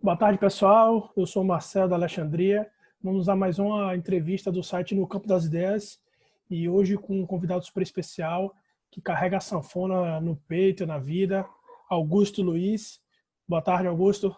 Boa tarde, pessoal. Eu sou o Marcelo da Alexandria. Vamos a mais uma entrevista do site No Campo das Ideias e hoje com um convidado super especial que carrega a sanfona no peito, na vida, Augusto Luiz. Boa tarde, Augusto.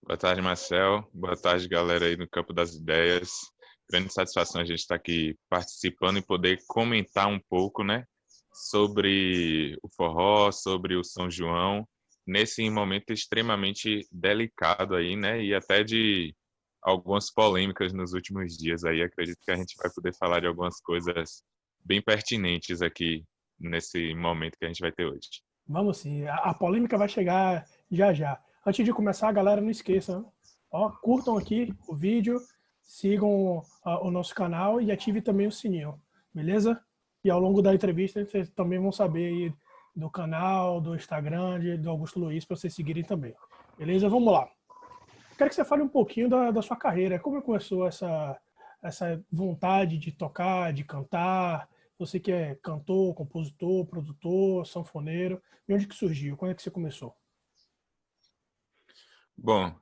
Boa tarde, Marcel. Boa tarde, galera aí no Campo das Ideias. Grande satisfação a gente estar aqui participando e poder comentar um pouco, né, sobre o forró, sobre o São João, nesse momento extremamente delicado aí, né, e até de algumas polêmicas nos últimos dias aí. Acredito que a gente vai poder falar de algumas coisas bem pertinentes aqui nesse momento que a gente vai ter hoje. Vamos sim, a polêmica vai chegar já já. Antes de começar, galera, não esqueçam, ó, curtam aqui o vídeo, sigam o nosso canal e ative também o sininho, beleza? E ao longo da entrevista vocês também vão saber aí do canal, do Instagram, do Augusto Luiz, para vocês seguirem também. Beleza? Vamos lá. Quero que você fale um pouquinho da sua carreira. Como começou essa vontade de tocar, de cantar? Você que é cantor, compositor, produtor, sanfoneiro. De onde que surgiu? Quando é que você começou? Bom,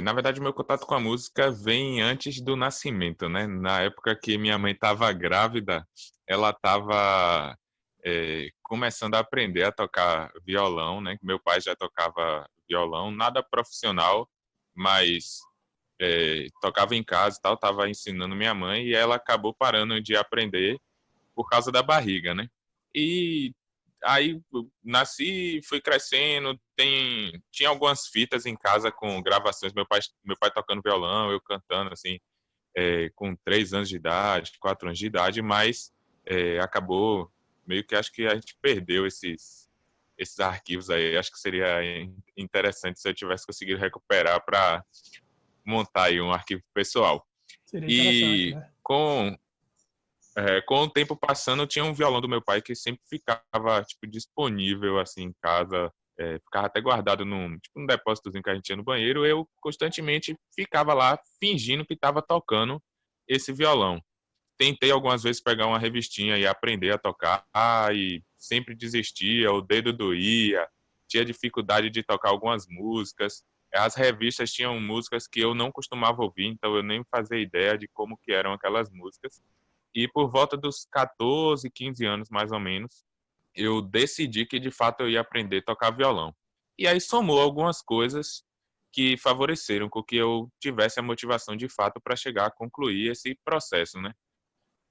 na verdade, o meu contato com a música vem antes do nascimento, né? Na época que minha mãe estava grávida, ela estava começando a aprender a tocar violão, né? Meu pai já tocava violão, nada profissional, mas tocava em casa e tal, estava ensinando minha mãe e ela acabou parando de aprender por causa da barriga, né? E aí nasci, fui crescendo, tinha algumas fitas em casa com gravações, meu pai tocando violão, eu cantando, assim, com 3 anos de idade, 4 anos de idade, mas acabou, meio que acho que a gente perdeu esses arquivos aí. Acho que seria interessante se eu tivesse conseguido recuperar para montar aí um arquivo pessoal. Seria interessante, E né? com o tempo passando, eu tinha um violão do meu pai que sempre ficava tipo disponível assim em casa, ficava até guardado num depósitozinho que a gente tinha no banheiro. Eu constantemente ficava lá fingindo que estava tocando esse violão. Tentei algumas vezes pegar uma revistinha e aprender a tocar, e sempre desistia, o dedo doía, tinha dificuldade de tocar algumas músicas. As revistas tinham músicas que eu não costumava ouvir, então eu nem fazia ideia de como que eram aquelas músicas. E por volta dos 14, 15 anos, mais ou menos, eu decidi que de fato eu ia aprender a tocar violão. E aí somou algumas coisas que favoreceram com que eu tivesse a motivação de fato para chegar a concluir esse processo, né?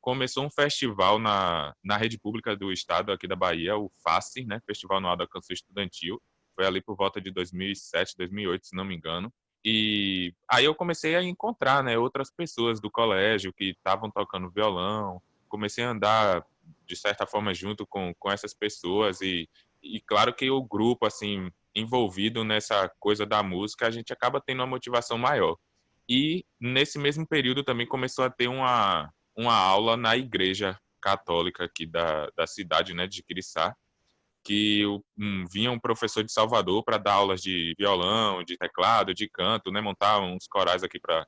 Começou um festival na rede pública do estado aqui da Bahia, o FACE, né? Festival Anual da Canção Estudantil. Foi ali por volta de 2007, 2008, se não me engano. E aí eu comecei a encontrar, né, outras pessoas do colégio que estavam tocando violão. Comecei a andar, de certa forma, junto com essas pessoas. E claro que o grupo, assim, envolvido nessa coisa da música, a gente acaba tendo uma motivação maior. E nesse mesmo período também começou a ter uma aula na igreja católica aqui da cidade, né, de Quiriçá, que vinha um professor de Salvador para dar aulas de violão, de teclado, de canto, né, montar uns corais aqui para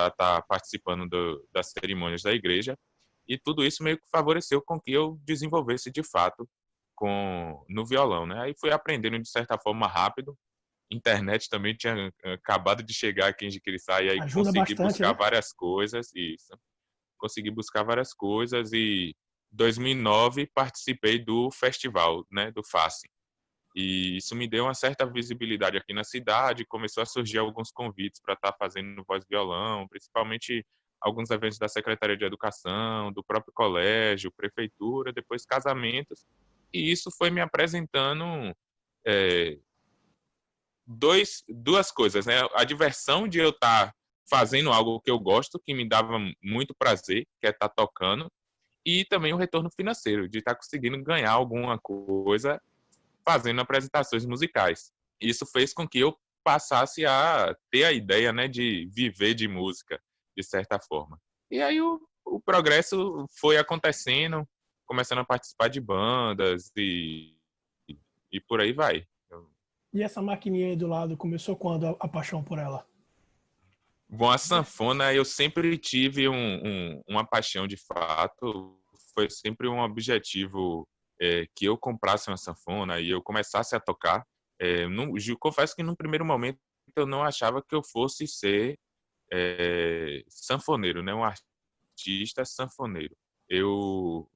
estar participando das cerimônias da igreja. E tudo isso meio que favoreceu com que eu desenvolvesse de fato no violão, né? Aí fui aprendendo de certa forma rápido. Internet também tinha acabado de chegar aqui em Jiquiriçá, e aí Ajuda consegui bastante, buscar né? várias coisas, isso. Consegui buscar várias coisas e em 2009 participei do festival, né, do FACE. E isso me deu uma certa visibilidade aqui na cidade, começou a surgir alguns convites para estar fazendo voz e violão, principalmente alguns eventos da Secretaria de Educação, do próprio colégio, prefeitura, depois casamentos. E isso foi me apresentando é, duas coisas, né? A diversão de eu estar fazendo algo que eu gosto, que me dava muito prazer, que é estar tocando, e também o retorno financeiro, de estar conseguindo ganhar alguma coisa fazendo apresentações musicais. Isso fez com que eu passasse a ter a ideia, né, de viver de música, de certa forma. E aí o progresso foi acontecendo, começando a participar de bandas e por aí vai. E essa maquininha aí do lado começou quando a paixão por ela? Bom, a sanfona eu sempre tive uma paixão de fato, foi sempre um objetivo que eu comprasse uma sanfona e eu começasse a tocar. Confesso que no primeiro momento eu não achava que eu fosse ser sanfoneiro, né? Um artista sanfoneiro.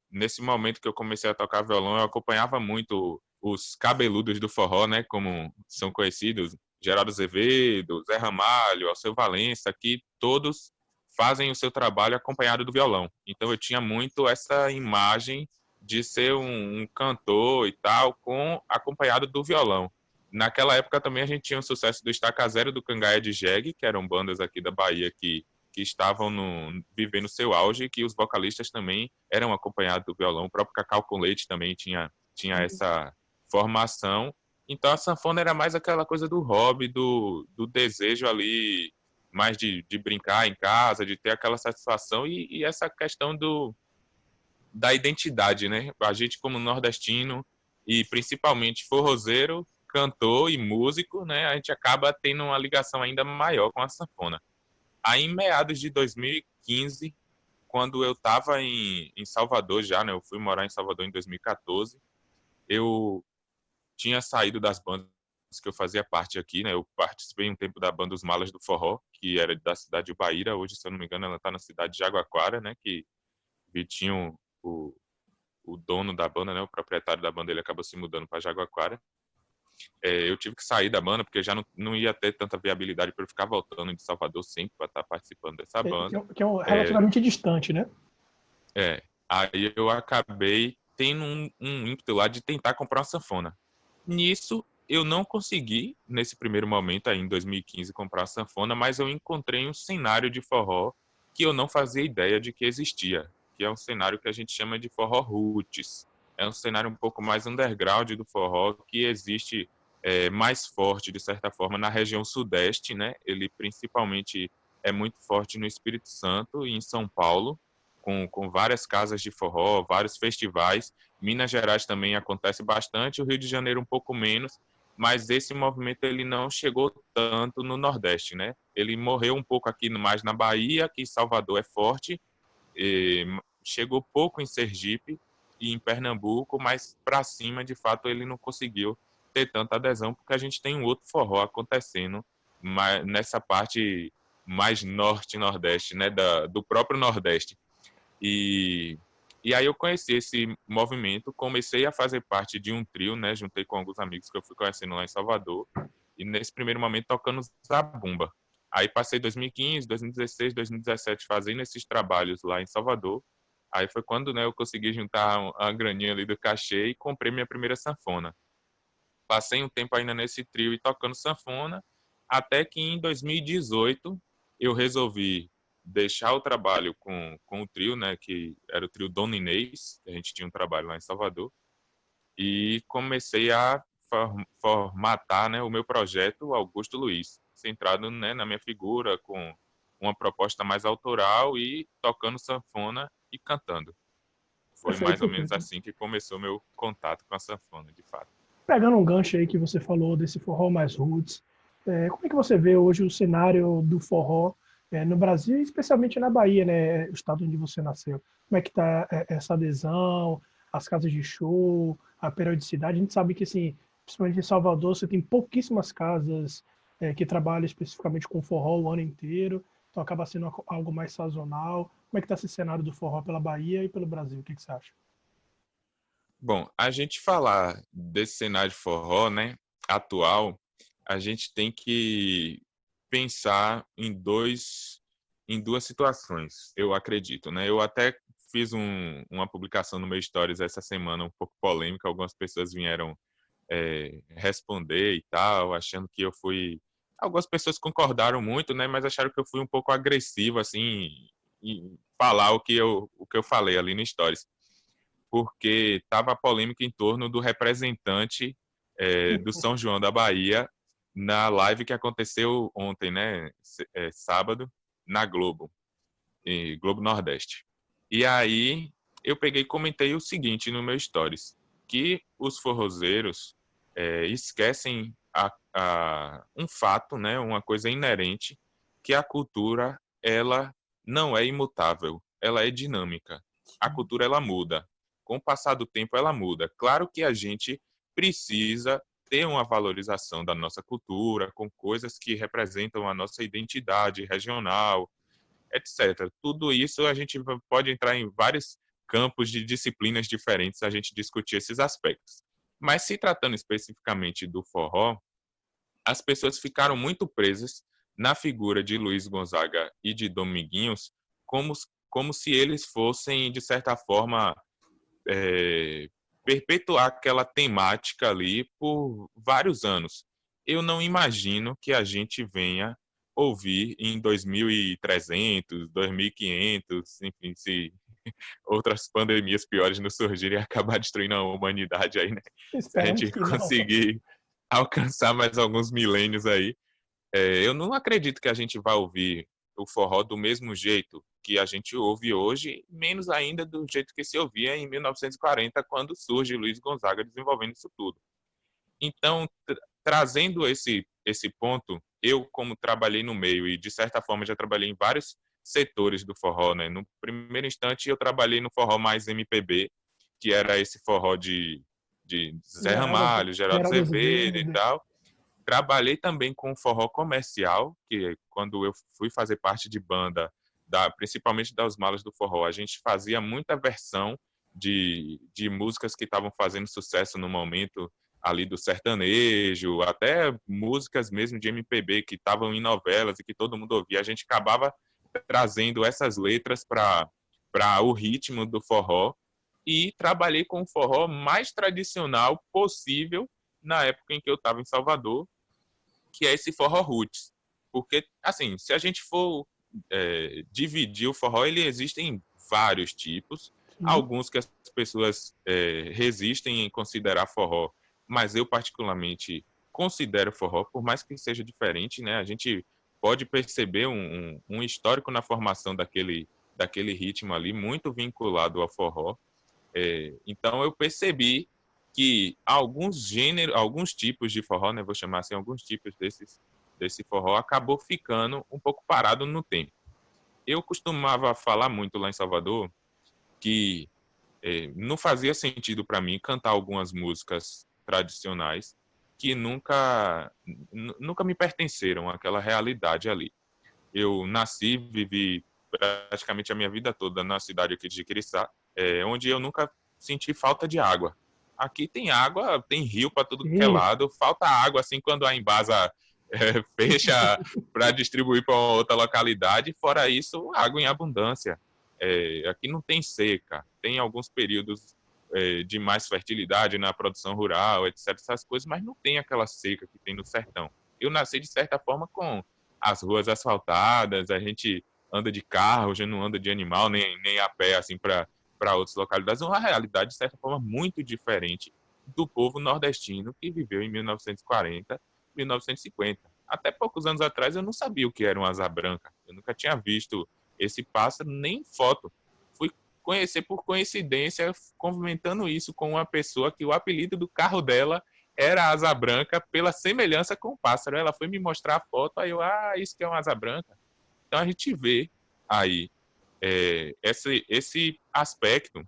Nesse momento que eu comecei a tocar violão, eu acompanhava muito os cabeludos do forró, né? Como são conhecidos, Geraldo Azevedo, Zé Ramalho, Alceu Valença, que todos fazem o seu trabalho acompanhado do violão. Então eu tinha muito essa imagem de ser um cantor e tal, acompanhado do violão. Naquela época também a gente tinha o sucesso do Estaca Zero, do Cangaia de Jegue, que eram bandas aqui da Bahia que estavam vivendo seu auge, que os vocalistas também eram acompanhados do violão. O próprio Cacau com Leite também tinha essa formação. Então a sanfona era mais aquela coisa do hobby, do desejo ali, mais de brincar em casa, de ter aquela satisfação e essa questão da identidade, né? A gente como nordestino e principalmente forrozeiro, cantor e músico, né? A gente acaba tendo uma ligação ainda maior com a sanfona. Aí em meados de 2015, quando eu estava em Salvador já, né? Eu fui morar em Salvador em 2014. Eu tinha saído das bandas que eu fazia parte aqui, né? Eu participei um tempo da banda Os Malas do Forró, que era da cidade de Ubaíra. Hoje, se eu não me engano, ela está na cidade de Jaguaquara, né? Que Vitinho, o dono da banda, né? O proprietário da banda, ele acabou se mudando para Jaguaquara. Eu tive que sair da banda porque já não ia ter tanta viabilidade para eu ficar voltando de Salvador sempre para estar participando dessa banda. Que é relativamente distante, né? Aí eu acabei tendo um ímpeto lá de tentar comprar uma sanfona. Nisso, eu não consegui, nesse primeiro momento, aí em 2015, comprar uma sanfona, mas eu encontrei um cenário de forró que eu não fazia ideia de que existia, que é um cenário que a gente chama de forró roots. É um cenário um pouco mais underground do forró, que existe mais forte, de certa forma, na região sudeste, né? Ele principalmente é muito forte no Espírito Santo e em São Paulo, com várias casas de forró, vários festivais. Minas Gerais também acontece bastante, o Rio de Janeiro um pouco menos, mas esse movimento ele não chegou tanto no Nordeste, né? Ele morreu um pouco aqui mais na Bahia, que Salvador é forte, chegou pouco em Sergipe e em Pernambuco, mas para cima, de fato, ele não conseguiu ter tanta adesão, porque a gente tem um outro forró acontecendo nessa parte mais norte-nordeste, né, do próprio Nordeste. E aí eu conheci esse movimento, comecei a fazer parte de um trio, né? Juntei com alguns amigos que eu fui conhecendo lá em Salvador. E nesse primeiro momento tocando zabumba. Aí passei 2015, 2016, 2017 fazendo esses trabalhos lá em Salvador. Aí foi quando, né, eu consegui juntar uma graninha ali do cachê e comprei minha primeira sanfona. Passei um tempo ainda nesse trio e tocando sanfona, até que em 2018 eu resolvi deixar o trabalho com o trio, né, que era o trio Dona Inês, que a gente tinha um trabalho lá em Salvador, e comecei a formatar, né, o meu projeto Augusto Luiz, centrado, né, na minha figura, com uma proposta mais autoral e tocando sanfona e cantando. Foi mais Perfeito, ou menos perfeito. assim que começou meu contato com a sanfona, de fato. Pegando um gancho aí que você falou desse forró mais roots, como é que você vê hoje o cenário do forró no Brasil, e especialmente na Bahia, né, o estado onde você nasceu? Como é que está essa adesão, as casas de show, a periodicidade? A gente sabe que, assim, principalmente em Salvador, você tem pouquíssimas casas que trabalham especificamente com forró o ano inteiro, então acaba sendo algo mais sazonal. Como é que está esse cenário do forró pela Bahia e pelo Brasil? O que você acha? Bom, a gente falar desse cenário de forró, né, atual, a gente tem que pensar em duas situações, eu acredito, né? Eu até fiz uma publicação no meu Stories essa semana um pouco polêmica, algumas pessoas vieram responder e tal, achando que eu fui... Algumas pessoas concordaram muito, né, mas acharam que eu fui um pouco agressivo, assim, em falar o que eu falei ali no Stories, porque estava a polêmica em torno do representante do São João da Bahia na live que aconteceu ontem, né, sábado, na Globo, Globo Nordeste. E aí eu peguei e comentei o seguinte no meu stories, que os forrozeiros esquecem um fato, né, uma coisa inerente, que a cultura ela não é imutável, ela é dinâmica. A cultura ela muda. Com o passar do tempo ela muda. Claro que a gente precisa ter uma valorização da nossa cultura, com coisas que representam a nossa identidade regional, etc. Tudo isso a gente pode entrar em vários campos de disciplinas diferentes a gente discutir esses aspectos. Mas se tratando especificamente do forró, as pessoas ficaram muito presas na figura de Luiz Gonzaga e de Dominguinhos como se eles fossem, de certa forma, perpetuar aquela temática ali por vários anos. Eu não imagino que a gente venha ouvir em 2300, 2500, enfim, se outras pandemias piores não surgirem e acabar destruindo a humanidade aí, né? Se a Esperamos gente que não. conseguir alcançar mais alguns milênios aí, eu não acredito que a gente vai ouvir o forró do mesmo jeito que a gente ouve hoje, menos ainda do jeito que se ouvia em 1940, quando surge Luiz Gonzaga desenvolvendo isso tudo. Então, trazendo esse ponto, eu, como trabalhei no meio e, de certa forma, já trabalhei em vários setores do forró, né? No primeiro instante, eu trabalhei no forró mais MPB, que era esse forró de Zé Ramalho, Geraldo Geraldo Azevedo e Azevedo. tal. Trabalhei também com forró comercial, que quando eu fui fazer parte de banda, principalmente das Malas do Forró, a gente fazia muita versão de músicas que estavam fazendo sucesso no momento ali do sertanejo, até músicas mesmo de MPB que estavam em novelas e que todo mundo ouvia. A gente acabava trazendo essas letras para o ritmo do forró e trabalhei com o forró mais tradicional possível na época em que eu estava em Salvador, que é esse forró roots. Porque, assim, se a gente for dividir o forró, ele existe em vários tipos, Sim. alguns que as pessoas resistem em considerar forró, mas eu particularmente considero forró, por mais que seja diferente, né? A gente pode perceber um histórico na formação daquele ritmo ali, muito vinculado ao forró. Então eu percebi que alguns gêneros, alguns tipos de forró, né, vou chamar assim, alguns tipos desse forró acabou ficando um pouco parado no tempo. Eu costumava falar muito lá em Salvador que não fazia sentido para mim cantar algumas músicas tradicionais que nunca me pertenceram àquela realidade ali. Eu nasci, vivi praticamente a minha vida toda na cidade aqui de Jiquiriçá, onde eu nunca senti falta de água. Aqui tem água, tem rio para tudo que é Sim. lado, falta água assim quando a Embasa fecha para distribuir para outra localidade. Fora isso, água em abundância. Aqui não tem seca, tem alguns períodos de mais fertilidade na produção rural, etc, essas coisas, mas não tem aquela seca que tem no sertão. Eu nasci de certa forma com as ruas asfaltadas, a gente anda de carro, já não anda de animal, nem a pé, assim, para outras localidades. É uma realidade, de certa forma, muito diferente do povo nordestino que viveu em 1940, 1950. Até poucos anos atrás eu não sabia o que era uma asa branca. Eu nunca tinha visto esse pássaro nem em foto. Fui conhecer por coincidência, comentando isso com uma pessoa que o apelido do carro dela era asa branca pela semelhança com o pássaro. Ela foi me mostrar a foto, aí eu, isso que é uma asa branca. Então a gente vê aí esse aspecto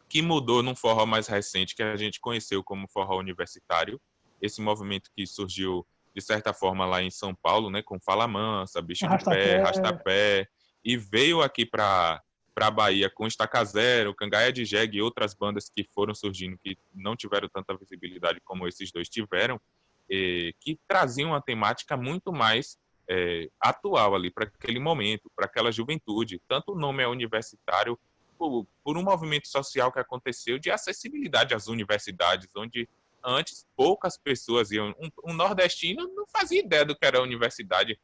que mudou num forró mais recente que a gente conheceu como forró universitário, esse movimento que surgiu de certa forma lá em São Paulo, né, com Fala Mansa, Bicho de Pé, Arrastapé. Rastapé, e veio aqui para a Bahia com Estaca Zero, Cangaia de Jegue e outras bandas que foram surgindo que não tiveram tanta visibilidade como esses dois tiveram, que traziam uma temática muito mais atual ali para aquele momento, para aquela juventude. Tanto o nome é universitário por um movimento social que aconteceu de acessibilidade às universidades, onde antes poucas pessoas iam. Um nordestino não fazia ideia do que era a universidade,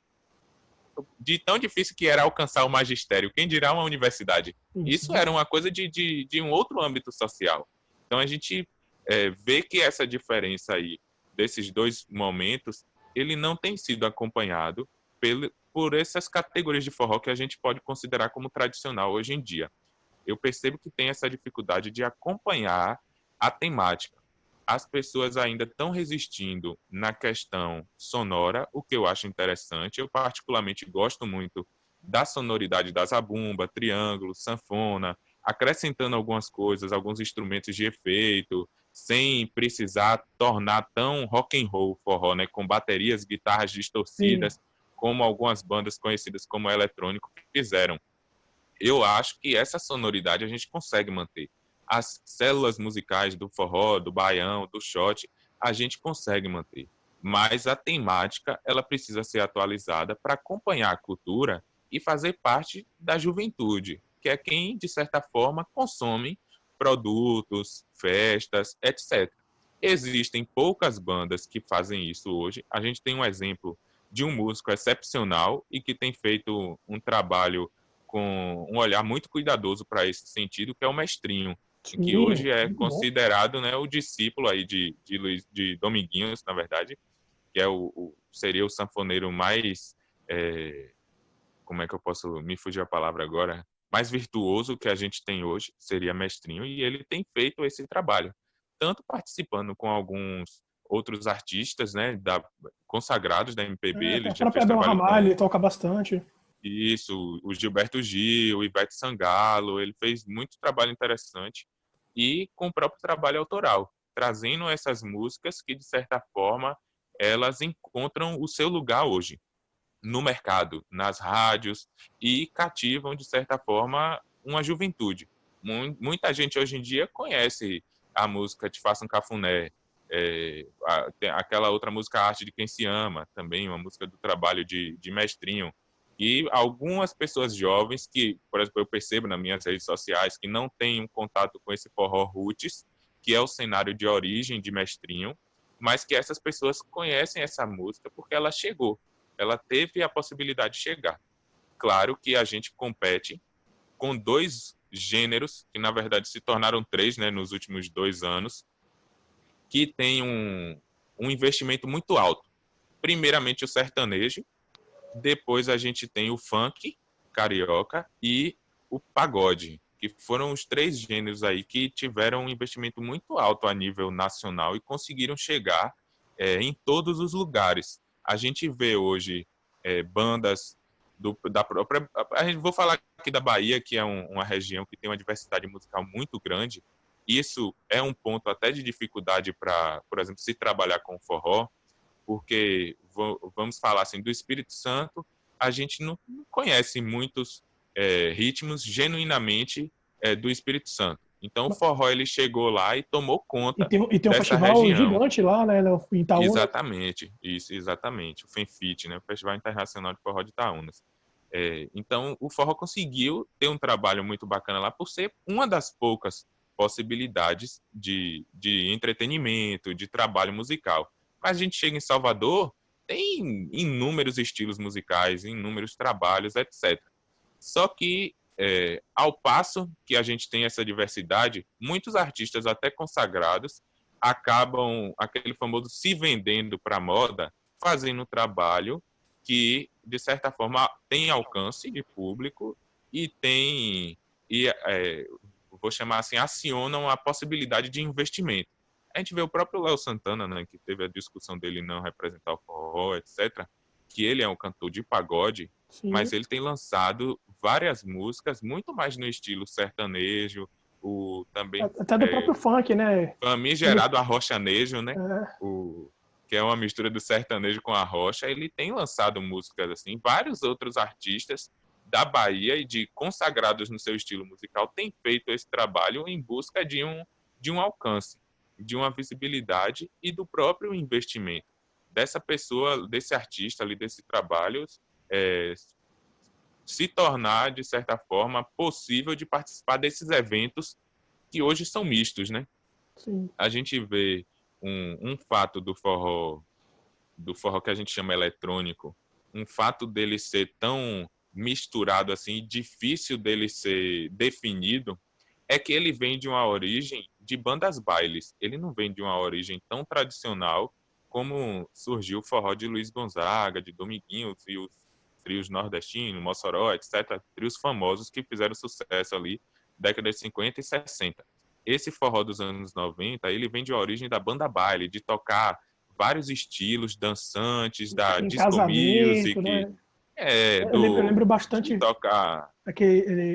de tão difícil que era alcançar o magistério, quem dirá uma universidade. Isso Sim. era uma coisa de um outro âmbito social. Então a gente vê que essa diferença aí, desses dois momentos, ele não tem sido acompanhado por essas categorias de forró que a gente pode considerar como tradicional hoje em dia. Eu percebo que tem essa dificuldade de acompanhar a temática. As pessoas ainda estão resistindo na questão sonora, o que eu acho interessante. Eu particularmente gosto muito da sonoridade da zabumba, triângulo, sanfona, acrescentando algumas coisas, alguns instrumentos de efeito, sem precisar tornar tão rock and roll forró, né, com baterias, guitarras distorcidas, como algumas bandas conhecidas como eletrônico fizeram. Eu acho que essa sonoridade a gente consegue manter. As células musicais do forró, do baião, do shot, a gente consegue manter. Mas a temática, ela precisa ser atualizada para acompanhar a cultura e fazer parte da juventude, que é quem, de certa forma, consome produtos, festas, etc. Existem poucas bandas que fazem isso hoje. A gente tem um exemplo de um músico excepcional e que tem feito um trabalho com um olhar muito cuidadoso para esse sentido, que é o Mestrinho, que Sim, hoje é muito bom. considerado, né, o discípulo aí de Dominguinhos, na verdade, que é seria o sanfoneiro mais, como é que eu posso me fugir a palavra agora, mais virtuoso que a gente tem hoje, seria Mestrinho, e ele tem feito esse trabalho, tanto participando com alguns outros artistas, né, consagrados da MPB, ele A já fez própria Bel trabalho Ramalho, com ele toca bastante. isso, o Gilberto Gil, o Ivete Sangalo, ele fez muito trabalho interessante e com o próprio trabalho autoral, trazendo essas músicas que, de certa forma, elas encontram o seu lugar hoje no mercado, nas rádios e cativam, de certa forma, uma juventude. Muita gente hoje em dia conhece a música Te Faça um Cafuné, aquela outra música Arte de Quem Se Ama, também uma música do trabalho de Mestrinho. E algumas pessoas jovens que, por exemplo, eu percebo nas minhas redes sociais que não têm um contato com esse forró roots, que é o cenário de origem de Mestrinho, mas que essas pessoas conhecem essa música porque ela chegou, ela teve a possibilidade de chegar. Claro que a gente compete com dois gêneros, que na verdade se tornaram três, né, nos últimos 2 anos, que tem um investimento muito alto. Primeiramente o sertanejo, depois a gente tem o funk carioca e o pagode, que foram os três gêneros aí que tiveram um investimento muito alto a nível nacional e conseguiram chegar em todos os lugares. A gente vê hoje bandas da própria. Vou falar aqui da Bahia, que é uma região que tem uma diversidade musical muito grande. Isso é um ponto até de dificuldade para, por exemplo, se trabalhar com forró, porque vamos falar assim do Espírito Santo, a gente não conhece muitos ritmos genuinamente do Espírito Santo. Então o forró ele chegou lá e tomou E conta tem um dessa festival região. gigante lá, né, em Itaúna. Exatamente, isso, exatamente. O FENFIT, né, o Festival Internacional de Forró de Itaúnas. Então o forró conseguiu ter um trabalho muito bacana lá por ser uma das poucas possibilidades de entretenimento, de trabalho musical. Mas a gente chega em Salvador, tem inúmeros estilos musicais, inúmeros trabalhos, etc. Só que, ao passo que a gente tem essa diversidade, muitos artistas, até consagrados, acabam, aquele famoso se vendendo para a moda, fazendo um trabalho que, de certa forma, tem alcance de público e tem, vou chamar assim, acionam a possibilidade de investimento. A gente vê o próprio Léo Santana, né, que teve a discussão dele não representar o forró, etc., que ele é um cantor de pagode, Sim. mas ele tem lançado várias músicas muito mais no estilo sertanejo, o também Até do próprio funk, né? Ele, famigerado arrochanejo, né? é, O que é uma mistura do sertanejo com a rocha. Ele tem lançado músicas assim, vários outros artistas da Bahia e de consagrados no seu estilo musical têm feito esse trabalho em busca de um alcance, de uma visibilidade e do próprio investimento dessa pessoa, desse artista ali, desse trabalho, é, se tornar, de certa forma, possível de participar desses eventos que hoje são mistos, né? sim. A gente vê um fato do forró que a gente chama eletrônico, um fato dele ser tão misturado assim, difícil dele ser definido, é que ele vem de uma origem de bandas bailes. Ele não vem de uma origem tão tradicional como surgiu o forró de Luiz Gonzaga, de Dominguinhos e os trios nordestinos, Mossoró, etc. Trios famosos que fizeram sucesso ali décadas de 50 e 60. Esse forró dos anos 90, ele vem de uma origem da banda baile, de tocar vários estilos dançantes, da Em disco casamento, music, né? Eu lembro De bastante tocar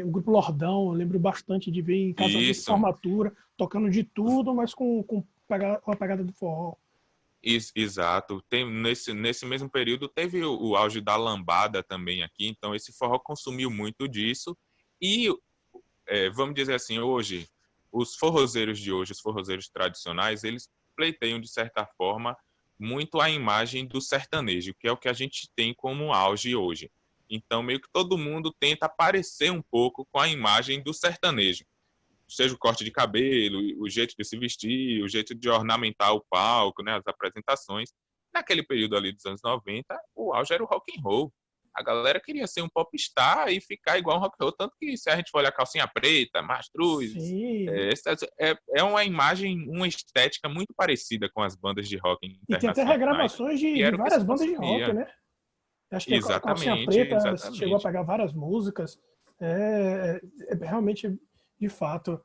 o grupo Lordão, eu lembro bastante de ver em casamento de isso. formatura, tocando de tudo, mas com a pegada do forró. Exato. Nesse mesmo período teve o auge da lambada também aqui, então esse forró consumiu muito disso. E, vamos dizer assim, hoje, os forrozeiros de hoje, os forrozeiros tradicionais, eles pleiteiam, de certa forma, muito a imagem do sertanejo, que é o que a gente tem como auge hoje. Então, meio que todo mundo tenta parecer um pouco com a imagem do sertanejo, seja o corte de cabelo, o jeito de se vestir, o jeito de ornamentar o palco, né, as apresentações. Naquele período ali dos anos 90, o auge era o rock and roll. A galera queria ser um popstar e ficar igual um rock and roll, tanto que se a gente for olhar calcinha preta, mastruz, Sim. é uma imagem, uma estética muito parecida com as bandas de rock E tem até internacionais, regravações e de era o que se várias bandas de rock, consumia. né? Acho que a Calcinha Exatamente, Preta chegou a exatamente. pegar várias músicas. Realmente, de fato.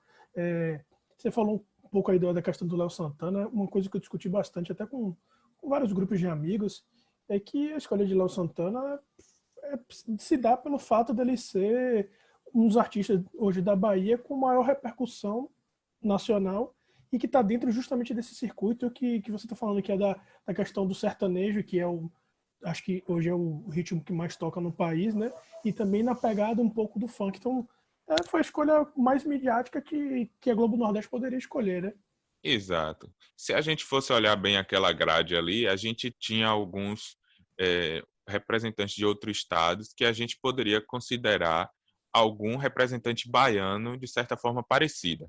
Você falou um pouco aí da questão do Léo Santana. Uma coisa que eu discuti bastante, até com vários grupos de amigos, é que a escolha de Léo Santana se dá pelo fato dele ser um dos artistas hoje da Bahia com maior repercussão nacional e que está dentro justamente desse circuito que você está falando, que é da questão do sertanejo, que é acho que hoje é o ritmo que mais toca no país, né? E também na pegada um pouco do funk. Então, foi a escolha mais midiática que a Globo Nordeste poderia escolher, né? Exato. Se a gente fosse olhar bem aquela grade ali, a gente tinha alguns representantes de outros estados que a gente poderia considerar algum representante baiano de certa forma parecida.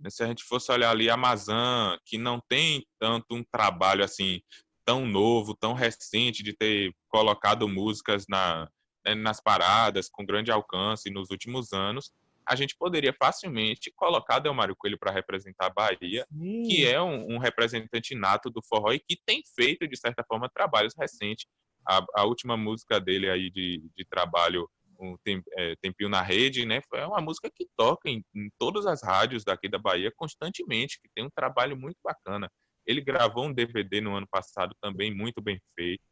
Se a gente fosse olhar ali a Amazã, que não tem tanto um trabalho assim tão novo, tão recente de ter colocado músicas nas paradas com grande alcance nos últimos anos, a gente poderia facilmente colocar Delmário Coelho para representar a Bahia, que Sim. é um representante nato do forró e que tem feito, de certa forma, trabalhos recentes. A última música dele aí de trabalho, Tempinho na Rede, né? Foi uma música que toca em todas as rádios daqui da Bahia constantemente, que tem um trabalho muito bacana. Ele gravou um DVD no ano passado também muito bem feito.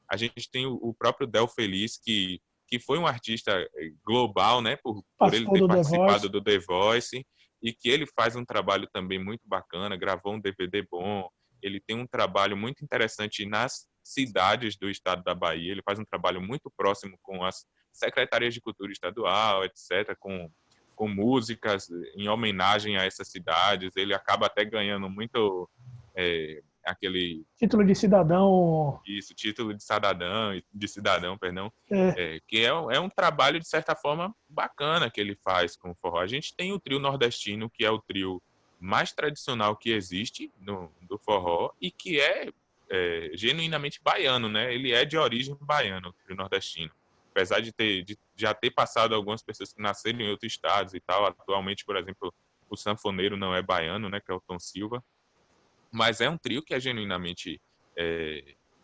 A gente tem o próprio Del Feliz, que foi um artista global, né, por ele Participou ter do The participado Voice. do The Voice, e que ele faz um trabalho também muito bacana, gravou um DVD bom, ele tem um trabalho muito interessante nas cidades do estado da Bahia, ele faz um trabalho muito próximo com as secretarias de cultura estadual, etc., com músicas em homenagem a essas cidades, ele acaba até ganhando muito aquele Título de cidadão. isso, título de cidadão, perdão, É, que é um trabalho, de certa forma, bacana que ele faz com o forró. A gente tem o trio nordestino, que é o trio mais tradicional que existe do forró e que é genuinamente baiano, né? Ele é de origem baiana, o trio nordestino. Apesar de já ter passado algumas pessoas que nasceram em outros estados e tal, atualmente, por exemplo, o sanfoneiro não é baiano, né? Que é o Tom Silva, mas é um trio que é genuinamente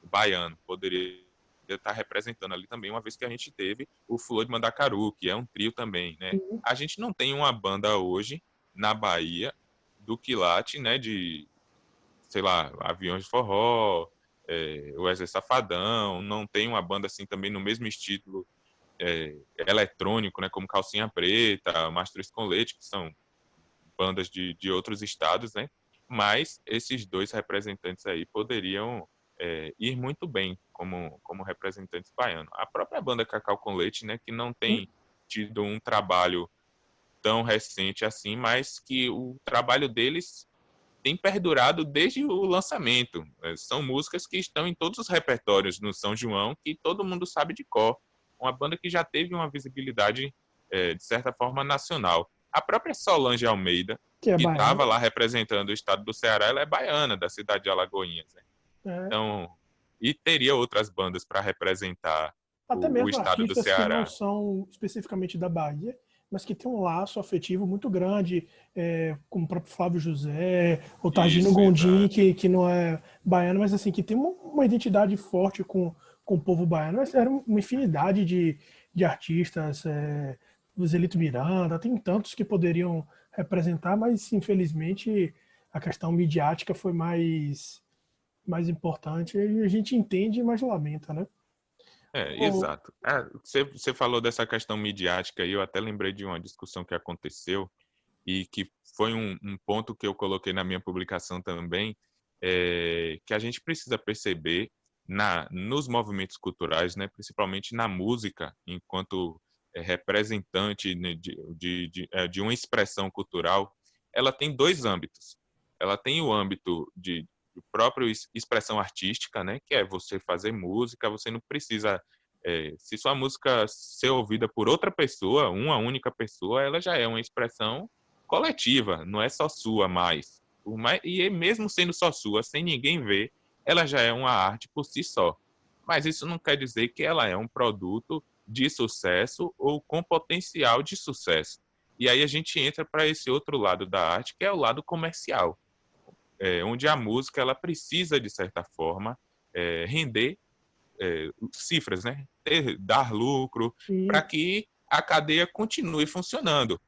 baiano, poderia estar representando ali também, uma vez que a gente teve o Flor de Mandacaru, que é um trio também, né? sim. A gente não tem uma banda hoje na Bahia do quilate, né, de, sei lá, Aviões de Forró, Wesley Safadão, não tem uma banda assim também no mesmo estilo eletrônico, né, como Calcinha Preta, Mastruz com Leite, que são bandas de outros estados, né? Mas esses dois representantes aí poderiam ir muito bem como representantes baianos. A própria banda Cacau com Leite, né, que não tem tido um trabalho tão recente assim, mas que o trabalho deles tem perdurado desde o lançamento. São músicas que estão em todos os repertórios no São João, que todo mundo sabe de cor. Uma banda que já teve uma visibilidade, de certa forma, nacional. A própria Solange Almeida, Que é que estava baiano. lá representando o estado do Ceará, ela é baiana, da cidade de Alagoinhas. Né? É. Então, e teria outras bandas para representar Até o mesmo estado do artistas que não Ceará. são especificamente da Bahia, mas que têm um laço afetivo muito grande, como o próprio Flávio José, o Targino Isso, Gondim, exato. que não é baiano, mas assim, que tem uma identidade forte com o povo baiano. Mas era uma infinidade de artistas, o Zelito Miranda, tem tantos que poderiam representar, mas infelizmente a questão midiática foi mais importante e a gente entende, mas lamenta, né? O- Exato. Você falou dessa questão midiática e eu até lembrei de uma discussão que aconteceu e que foi um ponto que eu coloquei na minha publicação também, que a gente precisa perceber nos movimentos culturais, né, principalmente na música, enquanto representante, né, de uma expressão cultural, ela tem dois âmbitos. Ela tem o âmbito de própria expressão artística, né, que é você fazer música, você não precisa se sua música ser ouvida por outra pessoa, uma única pessoa, ela já é uma expressão coletiva, não é só sua mais. E mesmo sendo só sua, sem ninguém ver, ela já é uma arte por si só. Mas isso não quer dizer que ela é um produto de sucesso ou com potencial de sucesso. E aí a gente entra para esse outro lado da arte, que é o lado comercial, onde a música ela precisa, de certa forma, render cifras, né? Dar lucro, para e que a cadeia continue funcionando.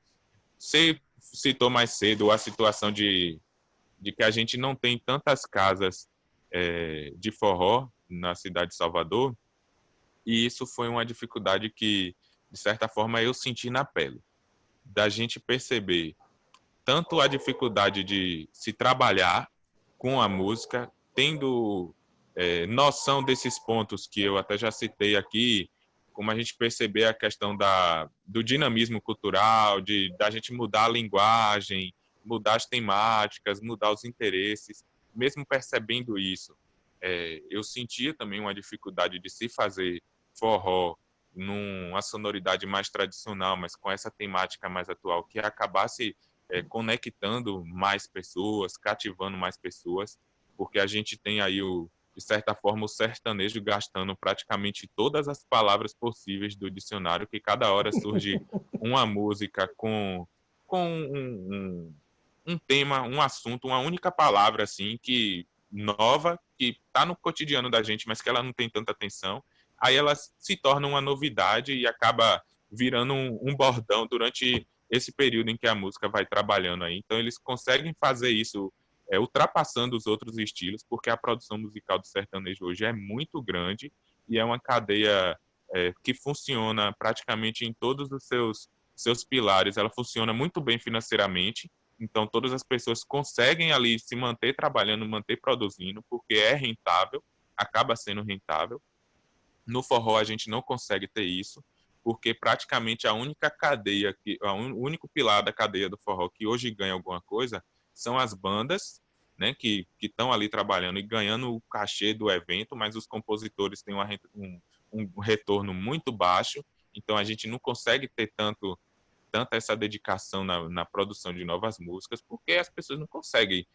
Você citou mais cedo a situação de que a gente não tem tantas casas de forró na cidade de Salvador, e isso foi uma dificuldade que, de certa forma, eu senti na pele, da gente perceber tanto a dificuldade de se trabalhar com a música, tendo noção desses pontos que eu até já citei aqui, como a gente perceber a questão do dinamismo cultural, da gente mudar a linguagem, mudar as temáticas, mudar os interesses. Mesmo percebendo isso, eu sentia também uma dificuldade de se fazer forró numa sonoridade mais tradicional, mas com essa temática mais atual, que acabasse conectando mais pessoas, cativando mais pessoas, porque a gente tem aí, de certa forma, o sertanejo gastando praticamente todas as palavras possíveis do dicionário, que cada hora surge uma música com um tema, um assunto, uma única palavra assim que nova, que está no cotidiano da gente, mas que ela não tem tanta atenção. Aí ela se torna uma novidade e acaba virando um bordão durante esse período em que a música vai trabalhando aí. Então eles conseguem fazer isso ultrapassando os outros estilos, porque a produção musical do sertanejo hoje é muito grande e é uma cadeia que funciona praticamente em todos os seus pilares. Ela funciona muito bem financeiramente, então todas as pessoas conseguem ali se manter trabalhando, manter produzindo, porque é rentável, acaba sendo rentável. No forró a gente não consegue ter isso, porque praticamente a única cadeia, o único pilar da cadeia do forró que hoje ganha alguma coisa são as bandas, né, que estão ali trabalhando e ganhando o cachê do evento, mas os compositores têm um retorno muito baixo, então a gente não consegue ter tanta essa dedicação na produção de novas músicas, porque as pessoas não conseguem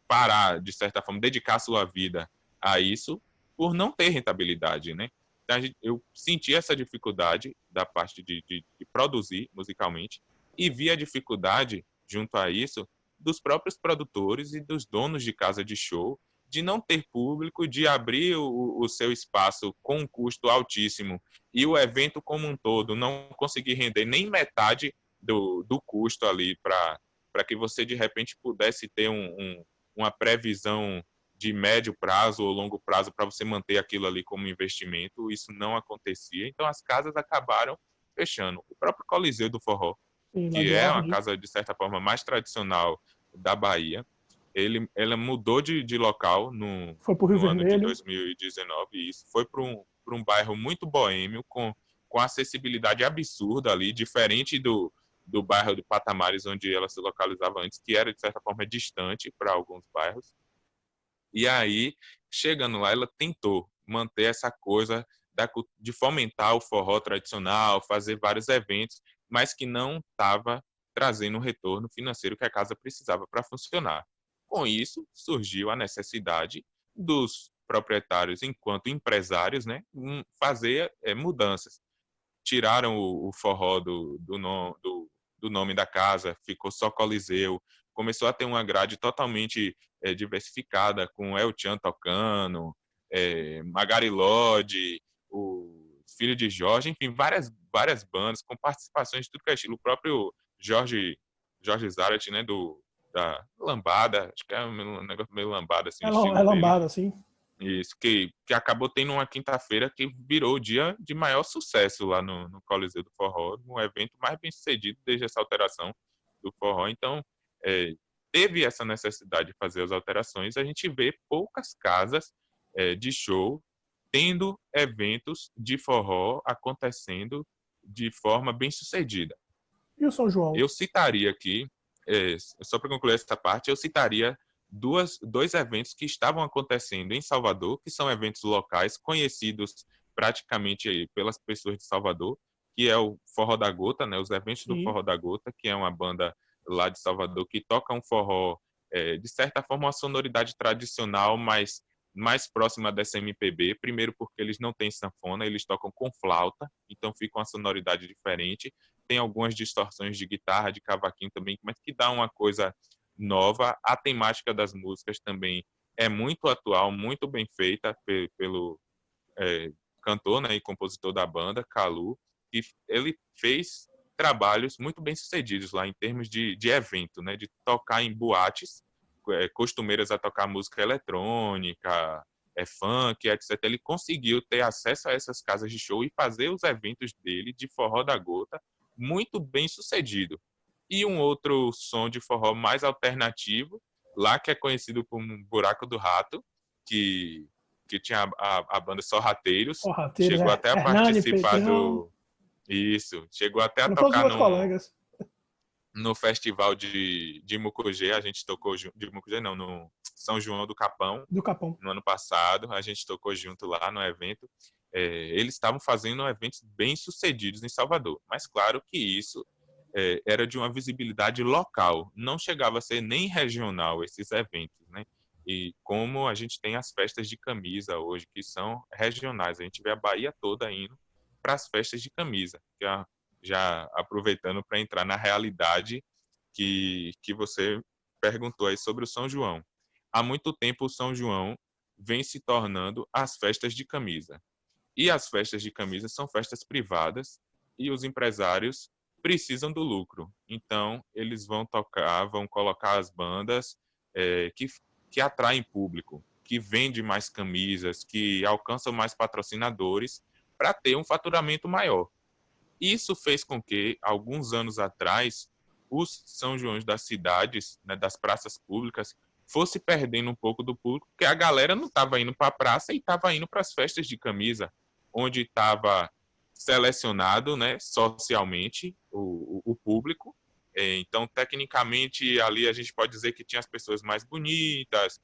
parar, de certa forma, dedicar a sua vida a isso por não ter rentabilidade, né? Então, eu senti essa dificuldade da parte de produzir musicalmente e vi a dificuldade, junto a isso, dos próprios produtores e dos donos de casa de show de não ter público, de abrir o seu espaço com um custo altíssimo e o evento como um todo não conseguir render nem metade do custo ali para que você, de repente, pudesse ter uma previsão de médio prazo ou longo prazo para você manter aquilo ali como investimento, isso não acontecia. Então, as casas acabaram fechando. O próprio Coliseu do Forró, lá que de é uma Orne, casa, de certa forma, mais tradicional da Bahia, ela mudou de local foi pro Rio no ano de Vermelho. 2019 e isso foi para um bairro muito boêmio, com acessibilidade absurda ali, diferente do bairro do Patamares, onde ela se localizava antes, que era, de certa forma, distante para alguns bairros. E aí, chegando lá, ela tentou manter essa coisa de fomentar o forró tradicional, fazer vários eventos, mas que não estava trazendo o retorno financeiro que a casa precisava para funcionar. Com isso, surgiu a necessidade dos proprietários, enquanto empresários, né, fazer mudanças. Tiraram o forró do nome da casa, ficou só Coliseu, começou a ter uma grade totalmente diversificada, com El Chan tocando, Magari Lodge, o Filho de Jorge, enfim, várias bandas, com participações de tudo que é estilo. O próprio Jorge Zarat, né, da Lambada, acho que é um negócio meio lambada, assim, o É estilo dele. lambada, assim. Isso, que acabou tendo uma quinta-feira que virou o dia de maior sucesso lá no Coliseu do Forró, um evento mais bem sucedido desde essa alteração do forró. Então, é, teve essa necessidade de fazer as alterações. A gente vê poucas casas de show tendo eventos de forró acontecendo de forma bem sucedida. E o São João? Eu citaria aqui, só para concluir essa parte, eu citaria dois eventos que estavam acontecendo em Salvador, que são eventos locais conhecidos praticamente pelas pessoas de Salvador, que é o Forró da Gota, né? Os eventos do Sim. Forró da Gota, que é uma banda lá de Salvador que toca um forró, de certa forma, uma sonoridade tradicional, mas mais próxima dessa MPB. Primeiro porque eles não têm sanfona, eles tocam com flauta, então fica uma sonoridade diferente. Tem algumas distorções de guitarra, de cavaquinho também, mas que dá uma coisa nova. A temática das músicas também é muito atual, muito bem feita pelo cantor, né, e compositor da banda, Calu, e ele fez trabalhos muito bem sucedidos lá em termos de evento, né, de tocar em boates costumeiras a tocar música eletrônica, funk, etc. Ele conseguiu ter acesso a essas casas de show e fazer os eventos dele de forró da gota muito bem sucedido. E um outro som de forró mais alternativo, lá que é conhecido como Buraco do Rato, que tinha a banda Sorrateiros, Sorrateiros, chegou até a Hernani, participar Pedrão. do... Isso, chegou até a Não foram os tocar meus colegas no festival de Mucugê, a gente tocou de Mucugê não, no São João do Capão, do Capão. no ano passado, a gente tocou junto lá no evento. Eles estavam fazendo eventos bem sucedidos em Salvador, mas claro que isso era de uma visibilidade local, não chegava a ser nem regional esses eventos, né? E como a gente tem as festas de camisa hoje, que são regionais, a gente vê a Bahia toda indo para as festas de camisa, já aproveitando para entrar na realidade que você perguntou aí sobre o São João. Há muito tempo o São João vem se tornando as festas de camisa. E as festas de camisa são festas privadas e os empresários precisam do lucro. Então, eles vão tocar, vão colocar as bandas que atraem público, que vendem mais camisas, que alcançam mais patrocinadores para ter um faturamento maior. Isso fez com que, alguns anos atrás, os São Joões das cidades, né, das praças públicas, fosse perdendo um pouco do público, porque a galera não estava indo para a praça e estava indo para as festas de camisa, onde estava selecionado, né, socialmente o público. Então, tecnicamente, ali a gente pode dizer que tinha as pessoas mais bonitas,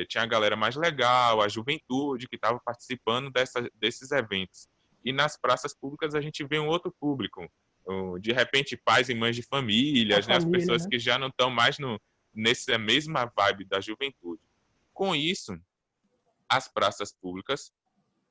tinha a galera mais legal, a juventude que estava participando desses eventos. E nas praças públicas a gente vê um outro público, de repente pais e mães de A famílias, né, as família, pessoas né? que já não estão mais nessa mesma vibe da juventude. Com isso, as praças públicas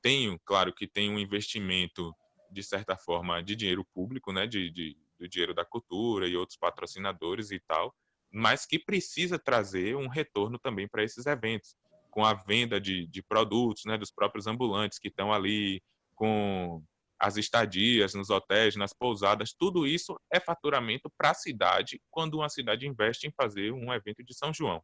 têm, claro que tem um investimento, de certa forma, de dinheiro público, né, do dinheiro da cultura e outros patrocinadores e tal, mas que precisa trazer um retorno também para esses eventos, com a venda de produtos, né, dos próprios ambulantes que estão ali, com as estadias nos hotéis, nas pousadas, tudo isso é faturamento para a cidade quando uma cidade investe em fazer um evento de São João.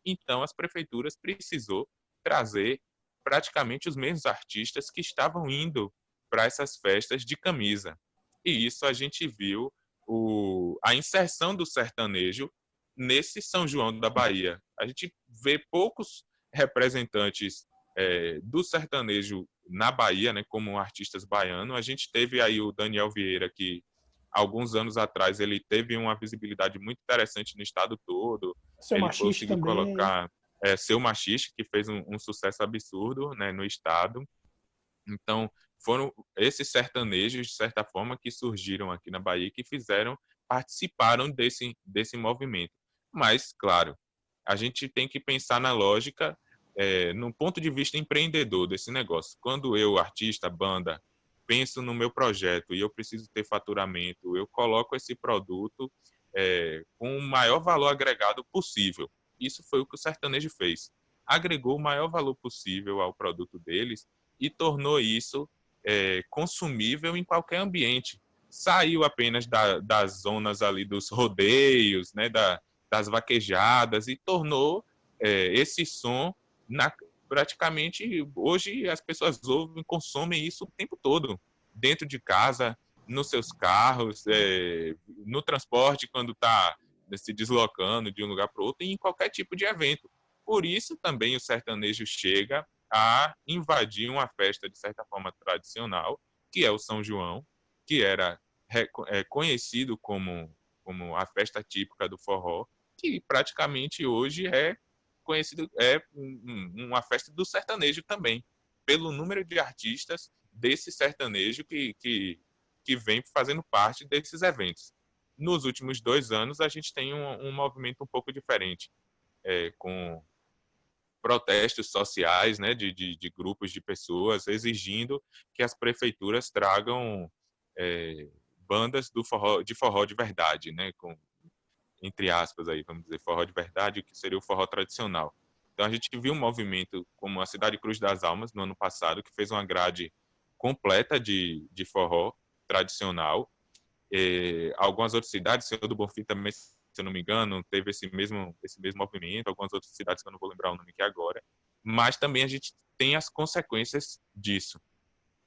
Então, as prefeituras precisou trazer praticamente os mesmos artistas que estavam indo para essas festas de camisa. E isso a gente viu a inserção do sertanejo nesse São João da Bahia. A gente vê poucos representantes do sertanejo na Bahia, né, como artistas baianos. A gente teve aí o Daniel Vieira, que alguns anos atrás ele teve uma visibilidade muito interessante no estado todo. Seu Ele machista conseguiu também. colocar Seu Machista, que fez um sucesso absurdo, né, no estado. Então, foram esses sertanejos, de certa forma, que surgiram aqui na Bahia, que participaram desse movimento. Mas, claro, a gente tem que pensar na lógica, no ponto de vista empreendedor desse negócio. Quando eu, artista, banda, penso no meu projeto e eu preciso ter faturamento, eu coloco esse produto com o maior valor agregado possível. Isso foi o que o sertanejo fez. Agregou o maior valor possível ao produto deles e tornou isso consumível em qualquer ambiente. Saiu apenas das zonas ali dos rodeios, né, das vaquejadas, e tornou esse som praticamente, hoje as pessoas ouvem, consomem isso o tempo todo, dentro de casa, nos seus carros, no transporte, quando está se deslocando de um lugar para o outro, e em qualquer tipo de evento. Por isso também o sertanejo chega a invadir uma festa, de certa forma, tradicional, que é o São João, que era conhecido como a festa típica do forró, que praticamente hoje é conhecido, uma festa do sertanejo também, pelo número de artistas desse sertanejo que vem fazendo parte desses eventos. Nos últimos 2 anos, a gente tem um movimento um pouco diferente, com protestos sociais, né, de grupos de pessoas exigindo que as prefeituras tragam bandas de forró de verdade, né, com, entre aspas aí, vamos dizer, forró de verdade, que seria o forró tradicional. Então a gente viu um movimento como a Cidade Cruz das Almas no ano passado, que fez uma grade completa de forró tradicional. Algumas outras cidades, Senhor do Bonfim também, se eu não me engano, teve esse mesmo movimento, algumas outras cidades que eu não vou lembrar o nome aqui agora, mas também a gente tem as consequências disso.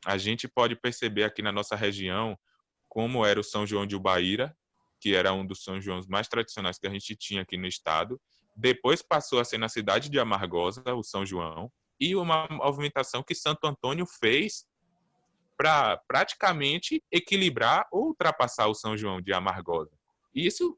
A gente pode perceber aqui na nossa região como era o São João de Ubaíra, que era um dos São Joões mais tradicionais que a gente tinha aqui no estado. Depois passou a ser na cidade de Amargosa, o São João, e uma movimentação que Santo Antônio fez para praticamente equilibrar ou ultrapassar o São João de Amargosa. Isso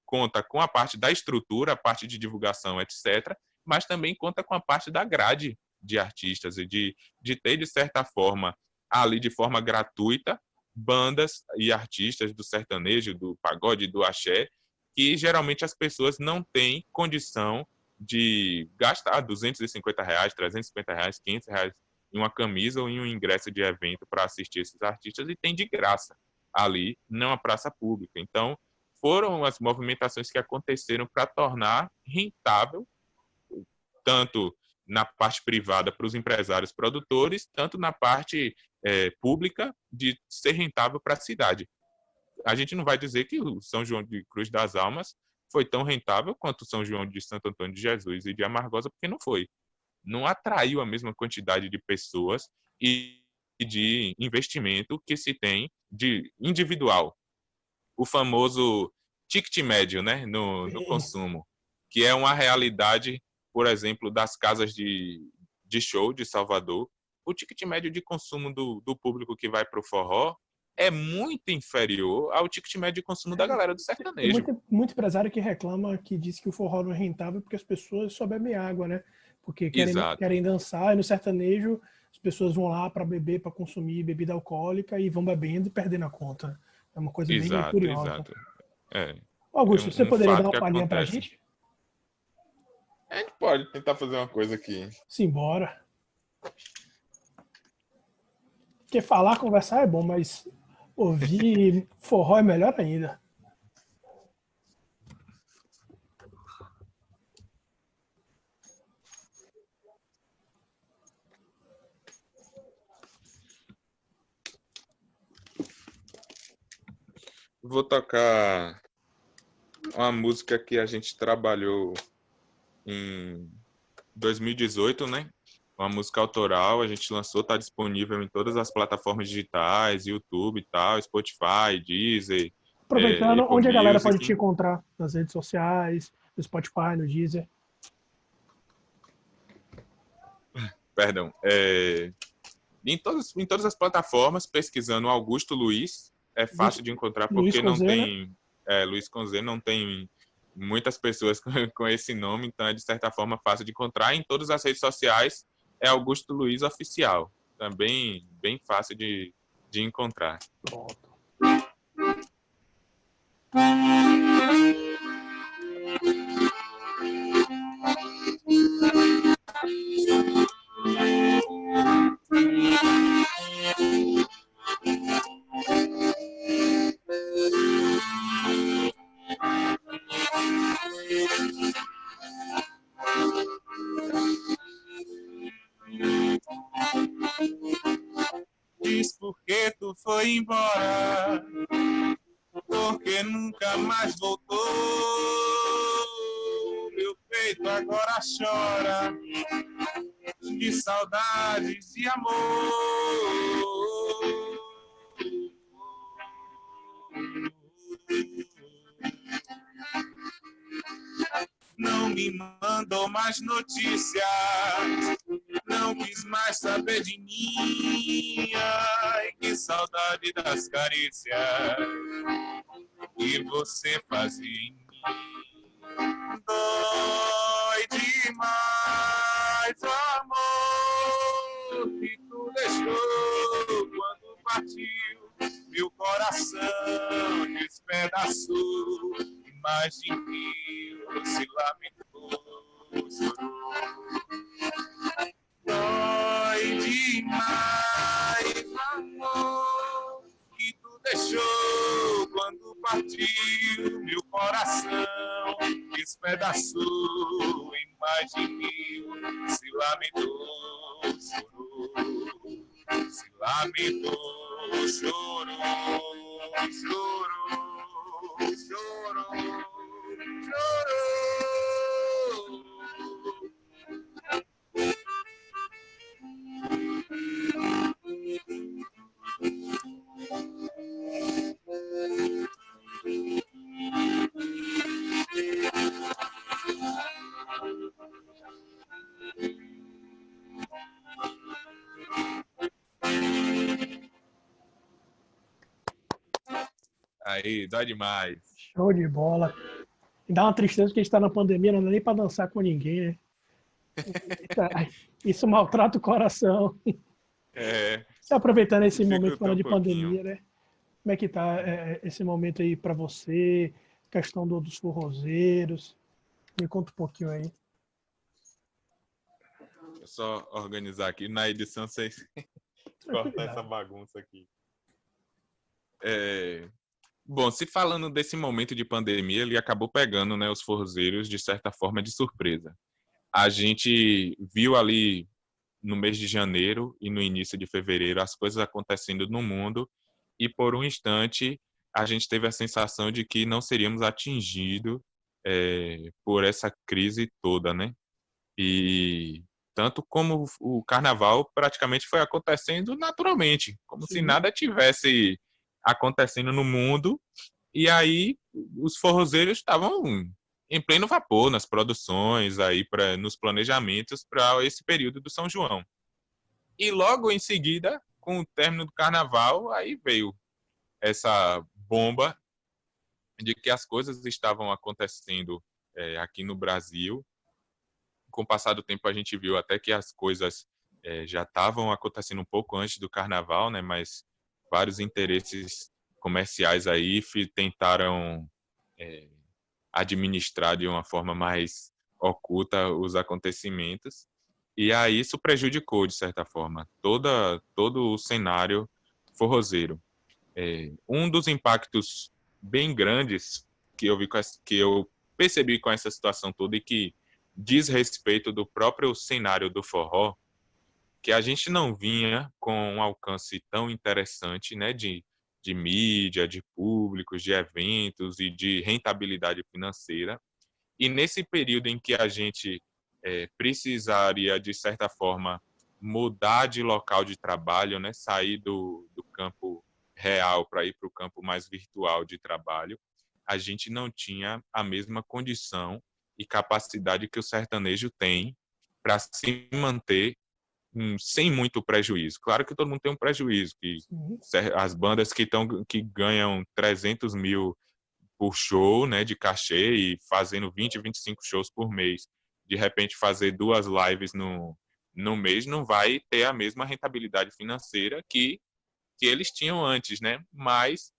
conta com a parte da estrutura, a parte de divulgação, etc., mas também conta com a parte da grade de artistas e de ter, de certa forma, ali de forma gratuita, bandas e artistas do sertanejo, do pagode, do axé, que geralmente as pessoas não têm condição de gastar R$ 250, R$ 350, R$ 500 em uma camisa ou em um ingresso de evento para assistir esses artistas, e tem de graça ali, numa praça pública. Então, foram as movimentações que aconteceram para tornar rentável, tanto na parte privada para os empresários produtores, tanto na parte pública de ser rentável para a cidade. A gente não vai dizer que o São João de Cruz das Almas foi tão rentável quanto o São João de Santo Antônio de Jesus e de Amargosa, porque não foi. Não atraiu a mesma quantidade de pessoas e de investimento que se tem de individual. O famoso ticket médio, né, no consumo, que é uma realidade, por exemplo, das casas de show de Salvador. O ticket médio de consumo do público que vai para o forró é muito inferior ao ticket médio de consumo da galera do Tem sertanejo. muito empresário que reclama, que diz que o forró não é rentável porque as pessoas só bebem água, né? Porque querem dançar, e no sertanejo as pessoas vão lá para beber, para consumir bebida alcoólica e vão bebendo e perdendo a conta. É uma coisa bem curiosa. Exato. Augusto, você poderia dar fato uma que palhinha para a acontece. gente? A gente pode tentar fazer uma coisa aqui. Simbora. Porque falar, conversar é bom, mas ouvir forró é melhor ainda. Vou tocar uma música que a gente trabalhou em 2018, né? Uma música autoral, a gente lançou, está disponível em todas as plataformas digitais, YouTube e tal, Spotify, Deezer, Aproveitando, Apple onde a galera pode te Music. encontrar? Nas redes sociais, no Spotify, no Deezer? Perdão. Em todas as plataformas, pesquisando Augusto Luiz, é fácil de encontrar, Luiz porque não Cozé, né? tem... Luiz com Z, não tem muitas pessoas com esse nome, então é de certa forma fácil de encontrar. Em todas as redes sociais é Augusto Luiz Oficial, também bem fácil de encontrar. Pronto. Diz por que tu foi embora, porque nunca mais voltou. Meu peito agora chora, de saudades de amor. Não me mandou mais notícias, não quis mais saber de mim. Ai, que saudade das carícias que você fazia em mim. Dói demais o amor que tu deixou quando partiu. Meu coração despedaçou e mais de mil se lamentou, chorou. Dói demais o amor que tu deixou quando partiu. Meu coração despedaçou e mais de mil se lamentou, chorou. Se lamentou, chorou, chorou, chorou, chorou. Aí, dói demais. Show de bola. E dá uma tristeza que a gente está na pandemia, não dá nem para dançar com ninguém, né? Isso maltrata o coração. É. E aproveitando esse momento Dificultou fora de pouquinho. pandemia, né? Como é que tá esse momento aí para você? Questão dos forrozeiros. Me conta um pouquinho aí. É só organizar aqui na edição, vocês cortar essa bagunça aqui. Bom, se falando desse momento de pandemia, ele acabou pegando, né, os forrozeiros de certa forma de surpresa. A gente viu ali no mês de janeiro e no início de fevereiro as coisas acontecendo no mundo e por um instante a gente teve a sensação de que não seríamos atingidos por essa crise toda, né? E tanto como o carnaval praticamente foi acontecendo naturalmente, como se Sim. nada tivesse acontecendo no mundo. E aí os forrozeiros estavam em pleno vapor nas produções, aí nos planejamentos para esse período do São João. E logo em seguida, com o término do carnaval, aí veio essa bomba de que as coisas estavam acontecendo aqui no Brasil. Com o passar do tempo, a gente viu até que as coisas já estavam acontecendo um pouco antes do carnaval, né? Mas vários interesses comerciais aí tentaram administrar de uma forma mais oculta os acontecimentos. E aí isso prejudicou, de certa forma, todo o cenário forrozeiro. Um dos impactos bem grandes que eu percebi com essa situação toda e que diz respeito do próprio cenário do forró, que a gente não vinha com um alcance tão interessante, né, de mídia, de públicos, de eventos e de rentabilidade financeira. E nesse período em que a gente precisaria, de certa forma, mudar de local de trabalho, né, sair do campo real para ir para o campo mais virtual de trabalho, a gente não tinha a mesma condição e capacidade que o sertanejo tem para se manter sem muito prejuízo. Claro que todo mundo tem um prejuízo, que as bandas que ganham 300 mil por show, né, de cachê e fazendo 20, 25 shows por mês, de repente fazer 2 lives no mês não vai ter a mesma rentabilidade financeira que eles tinham antes, né? Mas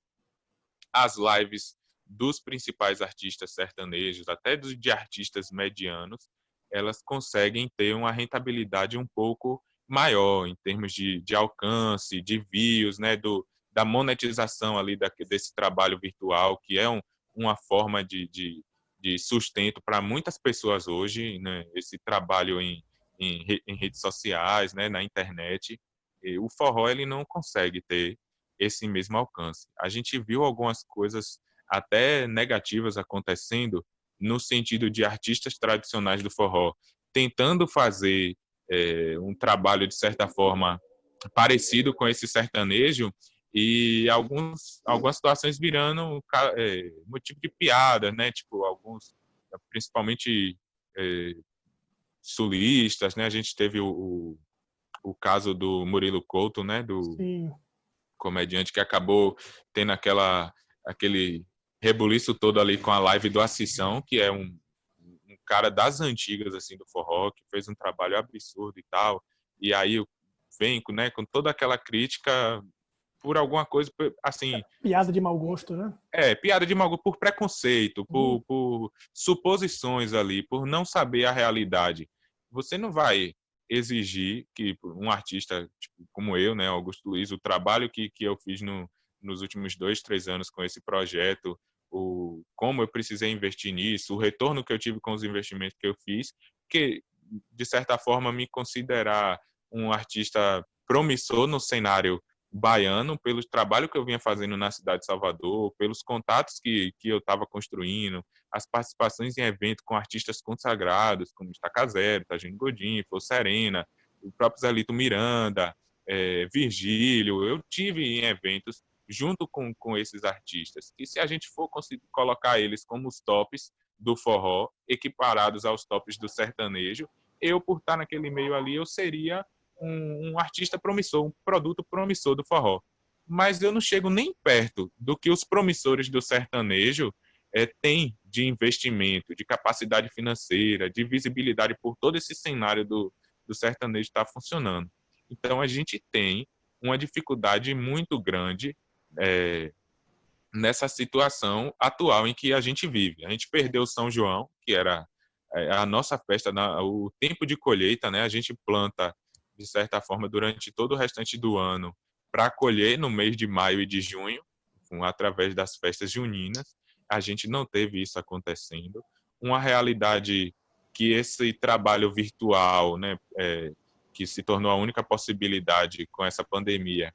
as lives dos principais artistas sertanejos, até de artistas medianos, elas conseguem ter uma rentabilidade um pouco maior em termos de alcance, de views, né, da monetização ali desse trabalho virtual, que é uma forma de sustento para muitas pessoas hoje, né, esse trabalho em redes sociais, né, na internet. E o forró ele não consegue ter esse mesmo alcance. A gente viu algumas coisas até negativas acontecendo no sentido de artistas tradicionais do forró tentando fazer um trabalho, de certa forma, parecido com esse sertanejo, e algumas situações virando motivo de piada, né? Tipo, alguns, principalmente sulistas, né? A gente teve o caso do Murilo Couto, né? Do Sim. comediante que acabou tendo aquele rebuliço todo ali com a live do Assisão, que é um cara das antigas, assim, do forró, que fez um trabalho absurdo e tal, e aí vem, né, com toda aquela crítica por alguma coisa, assim... Piada de mau gosto, né? Piada de mau gosto, por preconceito, Uhum. por suposições ali, por não saber a realidade. Você não vai exigir que um artista tipo, como eu, né, Augusto Luiz, o trabalho que eu fiz nos últimos 2, 3 anos com esse projeto, como eu precisei investir nisso, o retorno que eu tive com os investimentos que eu fiz, que, de certa forma, me considerar um artista promissor no cenário baiano, pelo trabalho que eu vinha fazendo na cidade de Salvador, pelos contatos que eu estava construindo, as participações em eventos com artistas consagrados, como Estaca Zero, Tagino Godinho, Flor Serena, o próprio Zelito Miranda, Virgílio. Eu tive em eventos junto com esses artistas. E se a gente for conseguir colocar eles como os tops do forró, equiparados aos tops do sertanejo, eu, por estar naquele meio ali, eu seria um artista promissor, um produto promissor do forró. Mas eu não chego nem perto do que os promissores do sertanejo têm de investimento, de capacidade financeira, de visibilidade por todo esse cenário do sertanejo estar funcionando. Então, a gente tem uma dificuldade muito grande nessa situação atual em que a gente vive. A gente perdeu o São João, que era a nossa festa, o tempo de colheita, né? A gente planta, de certa forma, durante todo o restante do ano, para colher no mês de maio e de junho, através das festas juninas. A gente não teve isso acontecendo. Uma realidade que esse trabalho virtual, né, que se tornou a única possibilidade com essa pandemia,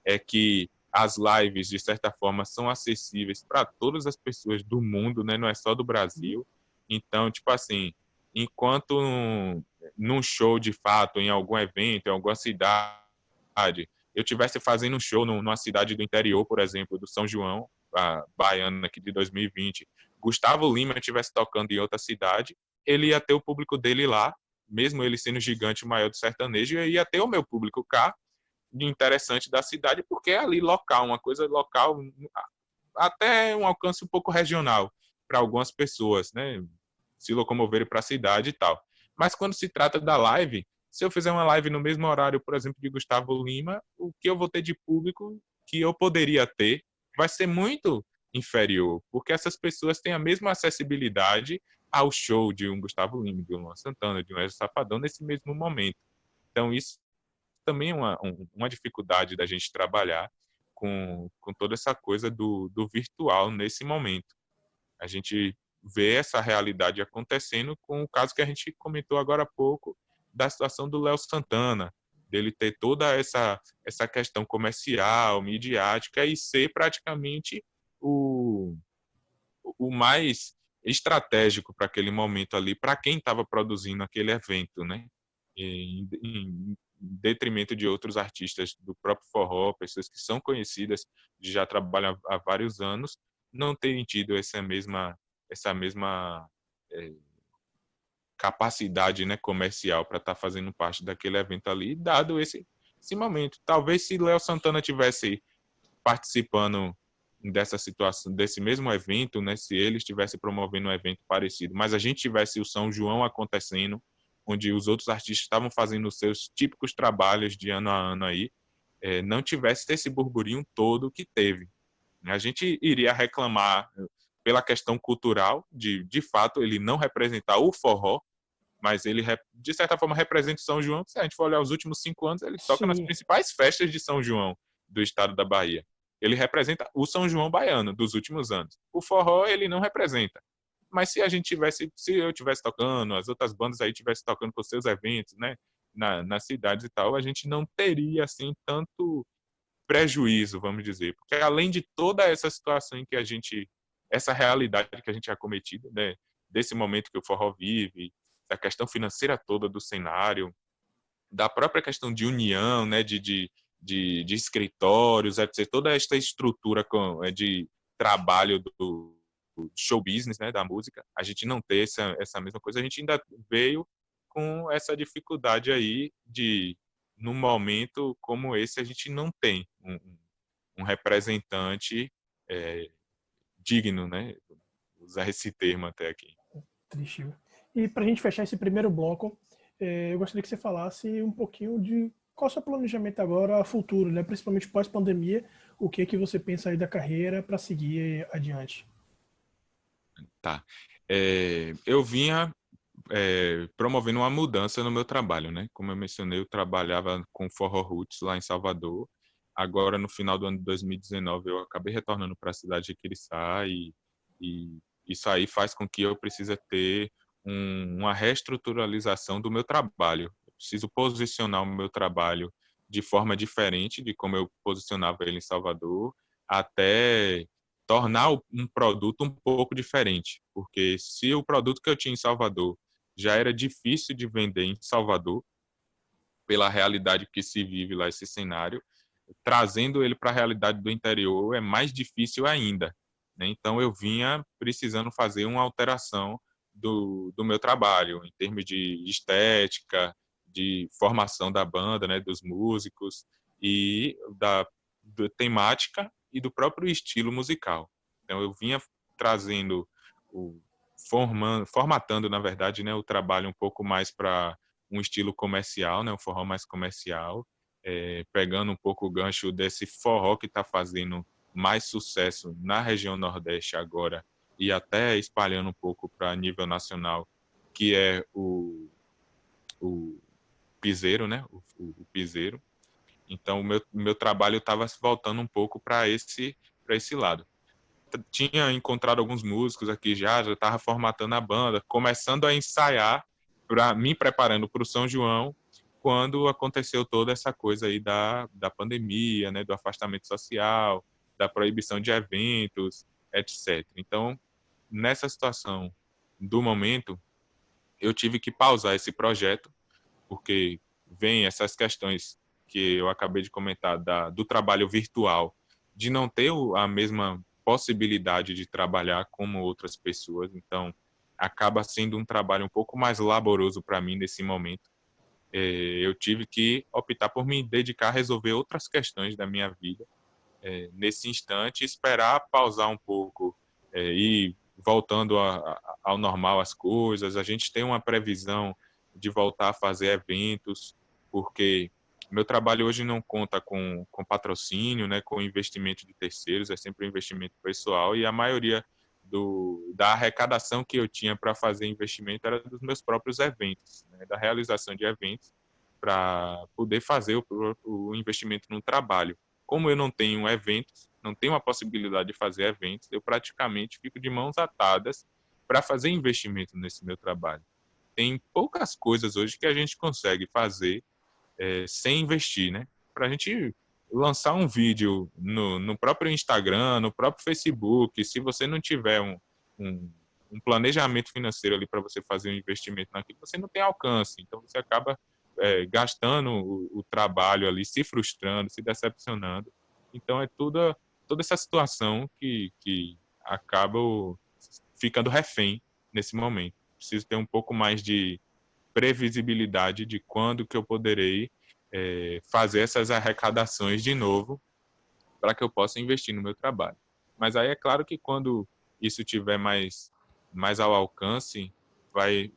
é que as lives, de certa forma, são acessíveis para todas as pessoas do mundo, né? Não é só do Brasil. Então, tipo assim, enquanto num show de fato, em algum evento, em alguma cidade, eu tivesse fazendo um show numa cidade do interior, por exemplo, do São João, a baiana aqui de 2020, Gustavo Lima estivesse tocando em outra cidade, ele ia ter o público dele lá, mesmo ele sendo gigante maior do sertanejo, e ia ter o meu público cá, interessante da cidade, porque é ali local, uma coisa local, até um alcance um pouco regional para algumas pessoas, né? Se locomoverem para a cidade e tal. Mas quando se trata da live, se eu fizer uma live no mesmo horário, por exemplo, de Gustavo Lima, o que eu vou ter de público que eu poderia ter vai ser muito inferior, porque essas pessoas têm a mesma acessibilidade ao show de um Gustavo Lima, de um Luan Santana, de um Wesley Safadão nesse mesmo momento. Então, isso também é uma dificuldade da gente trabalhar com toda essa coisa do virtual nesse momento. A gente vê essa realidade acontecendo com o caso que a gente comentou agora há pouco, da situação do Léo Santana, dele ter toda essa questão comercial, midiática, e ser praticamente o mais estratégico para aquele momento ali, para quem estava produzindo aquele evento, né? Em detrimento de outros artistas do próprio forró, pessoas que são conhecidas, já trabalham há vários anos, não terem tido essa mesma é, capacidade, né, comercial para estar fazendo parte daquele evento ali, dado esse momento. Talvez se Léo Santana tivesse participando dessa situação, desse mesmo evento, né, se ele estivesse promovendo um evento parecido, mas a gente tivesse o São João acontecendo, onde os outros artistas estavam fazendo os seus típicos trabalhos de ano a ano aí, não tivesse esse burburinho todo que teve. A gente iria reclamar pela questão cultural, de fato, ele não representar o forró, mas ele, de certa forma, representa o São João. Se a gente for olhar os últimos 5 anos, ele toca nas Sim. principais festas de São João do estado da Bahia. Ele representa o São João baiano dos últimos anos. O forró, ele não representa. Mas se eu tivesse tocando, as outras bandas aí tivessem tocando com seus eventos, né, nas cidades e tal, a gente não teria, assim, tanto prejuízo, vamos dizer. Porque além de toda essa situação em que essa realidade que a gente é acometida, né, desse momento que o forró vive, da questão financeira toda do cenário, da própria questão de união, né, de escritórios, etc., toda esta estrutura de trabalho do show business, né, da música, a gente não ter essa mesma coisa, a gente ainda veio com essa dificuldade aí de, num momento como esse, a gente não tem um representante digno, né, usar esse termo até aqui. Triste. E para a gente fechar esse primeiro bloco, eu gostaria que você falasse um pouquinho de qual é o seu planejamento agora, futuro, né? Principalmente pós-pandemia, o que é que você pensa aí da carreira para seguir adiante? Tá. Eu vinha promovendo uma mudança no meu trabalho, né? Como eu mencionei, eu trabalhava com Forró Roots lá em Salvador. Agora, no final do ano de 2019, eu acabei retornando para a cidade de Quiriçá e isso aí faz com que eu precise ter uma reestruturalização do meu trabalho. Eu preciso posicionar o meu trabalho de forma diferente de como eu posicionava ele em Salvador, até tornar um produto um pouco diferente, porque se o produto que eu tinha em Salvador já era difícil de vender em Salvador, pela realidade que se vive lá, esse cenário, trazendo ele para a realidade do interior é mais difícil ainda, né? Então eu vinha precisando fazer uma alteração do meu trabalho, em termos de estética, de formação da banda, né, dos músicos, e da temática e do próprio estilo musical. Então eu vinha trazendo, formatando, na verdade, né, o trabalho um pouco mais para um estilo comercial, né, um forró mais comercial, pegando um pouco o gancho desse forró que está fazendo mais sucesso na região Nordeste agora e até espalhando um pouco para nível nacional, que é o piseiro, né? O piseiro. Então, o meu trabalho estava voltando um pouco para esse lado. Tinha encontrado alguns músicos aqui já estava formatando a banda, começando a ensaiar, me preparando para o São João, quando aconteceu toda essa coisa aí da pandemia, né, do afastamento social, da proibição de eventos, etc. Então, nessa situação do momento, eu tive que pausar esse projeto, porque vem essas questões que eu acabei de comentar do trabalho virtual, de não ter a mesma possibilidade de trabalhar como outras pessoas, então acaba sendo um trabalho um pouco mais laboroso para mim nesse momento. Eu tive que optar por me dedicar a resolver outras questões da minha vida nesse instante, esperar pausar um pouco e voltando ao normal as coisas. A gente tem uma previsão de voltar a fazer eventos, porque meu trabalho hoje não conta com patrocínio, né, com investimento de terceiros, é sempre um investimento pessoal, e a maioria da arrecadação que eu tinha para fazer investimento era dos meus próprios eventos, né, da realização de eventos, para poder fazer o investimento no trabalho. Como eu não tenho eventos, não tenho a possibilidade de fazer eventos, eu praticamente fico de mãos atadas para fazer investimento nesse meu trabalho. Tem poucas coisas hoje que a gente consegue fazer sem investir, né? Para a gente lançar um vídeo no próprio Instagram, no próprio Facebook, se você não tiver um, um planejamento financeiro ali para você fazer um investimento naquilo, você não tem alcance. Então você acaba gastando o trabalho ali, se frustrando, se decepcionando. Então é toda essa situação que acaba ficando refém nesse momento. Preciso ter um pouco mais de previsibilidade de quando que eu poderei fazer essas arrecadações de novo para que eu possa investir no meu trabalho. Mas aí é claro que quando isso tiver mais ao alcance,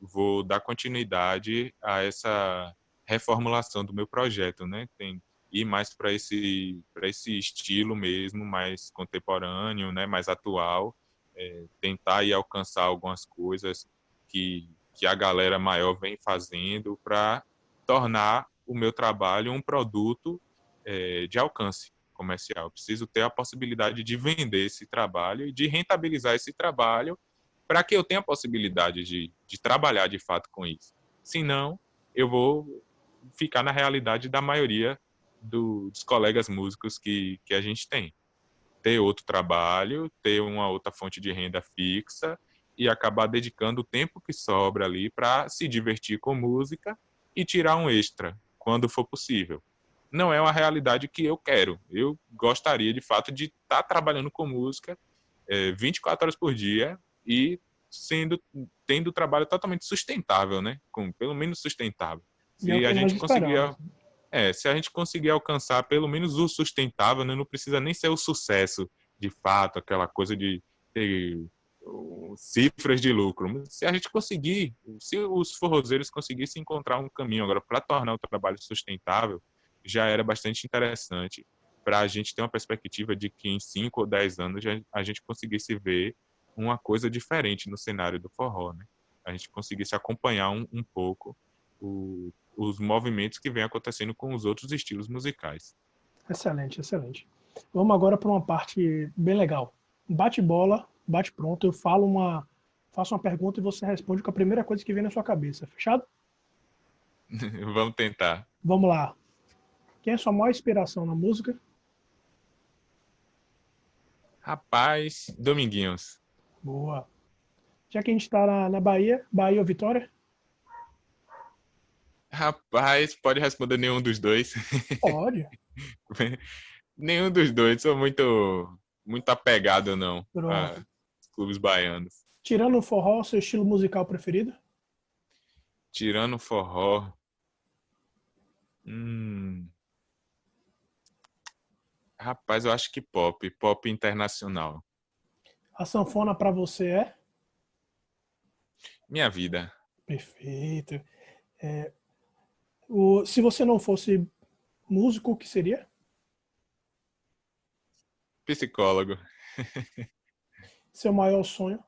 vou dar continuidade a essa reformulação do meu projeto, né? Ir mais para esse estilo mesmo, mais contemporâneo, né? Mais atual, tentar ir alcançar algumas coisas que a galera maior vem fazendo para tornar o meu trabalho um produto de alcance comercial. Eu preciso ter a possibilidade de vender esse trabalho e de rentabilizar esse trabalho para que eu tenha a possibilidade de trabalhar de fato com isso. Senão, eu vou ficar na realidade da maioria dos colegas músicos que a gente tem. Ter outro trabalho, ter uma outra fonte de renda fixa e acabar dedicando o tempo que sobra ali para se divertir com música e tirar um extra quando for possível. Não é uma realidade que eu quero. Eu gostaria, de fato, de estar trabalhando com música 24 horas por dia e tendo trabalho totalmente sustentável, né? Pelo menos sustentável. E é o Se a que nós gente esperamos. se a gente conseguir alcançar pelo menos o sustentável, né? Não precisa nem ser o sucesso, de fato, aquela coisa de ter cifras de lucro. Se a gente conseguir, se os forrozeiros conseguissem encontrar um caminho agora para tornar o trabalho sustentável, já era bastante interessante para a gente ter uma perspectiva de que em 5 ou 10 anos a gente conseguisse ver uma coisa diferente no cenário do forró, né? A gente conseguisse acompanhar um pouco os movimentos que vem acontecendo com os outros estilos musicais. Excelente, excelente. Vamos agora para uma parte bem legal. Bate bola, bate pronto. Eu faço uma pergunta e você responde com a primeira coisa que vem na sua cabeça. Fechado? Vamos tentar. Vamos lá. Quem é a sua maior inspiração na música? Rapaz, Dominguinhos. Boa. Já que a gente está na Bahia, Bahia ou Vitória? Rapaz, pode responder nenhum dos dois. Pode. Nenhum dos dois. Sou muito apegado, não, a Pronto. clubes baianos. Tirando o forró, seu estilo musical preferido? Tirando o forró. Rapaz, eu acho que pop internacional. A sanfona para você é? Minha vida. Perfeito. Se você não fosse músico, o que seria? Psicólogo. Seu maior sonho?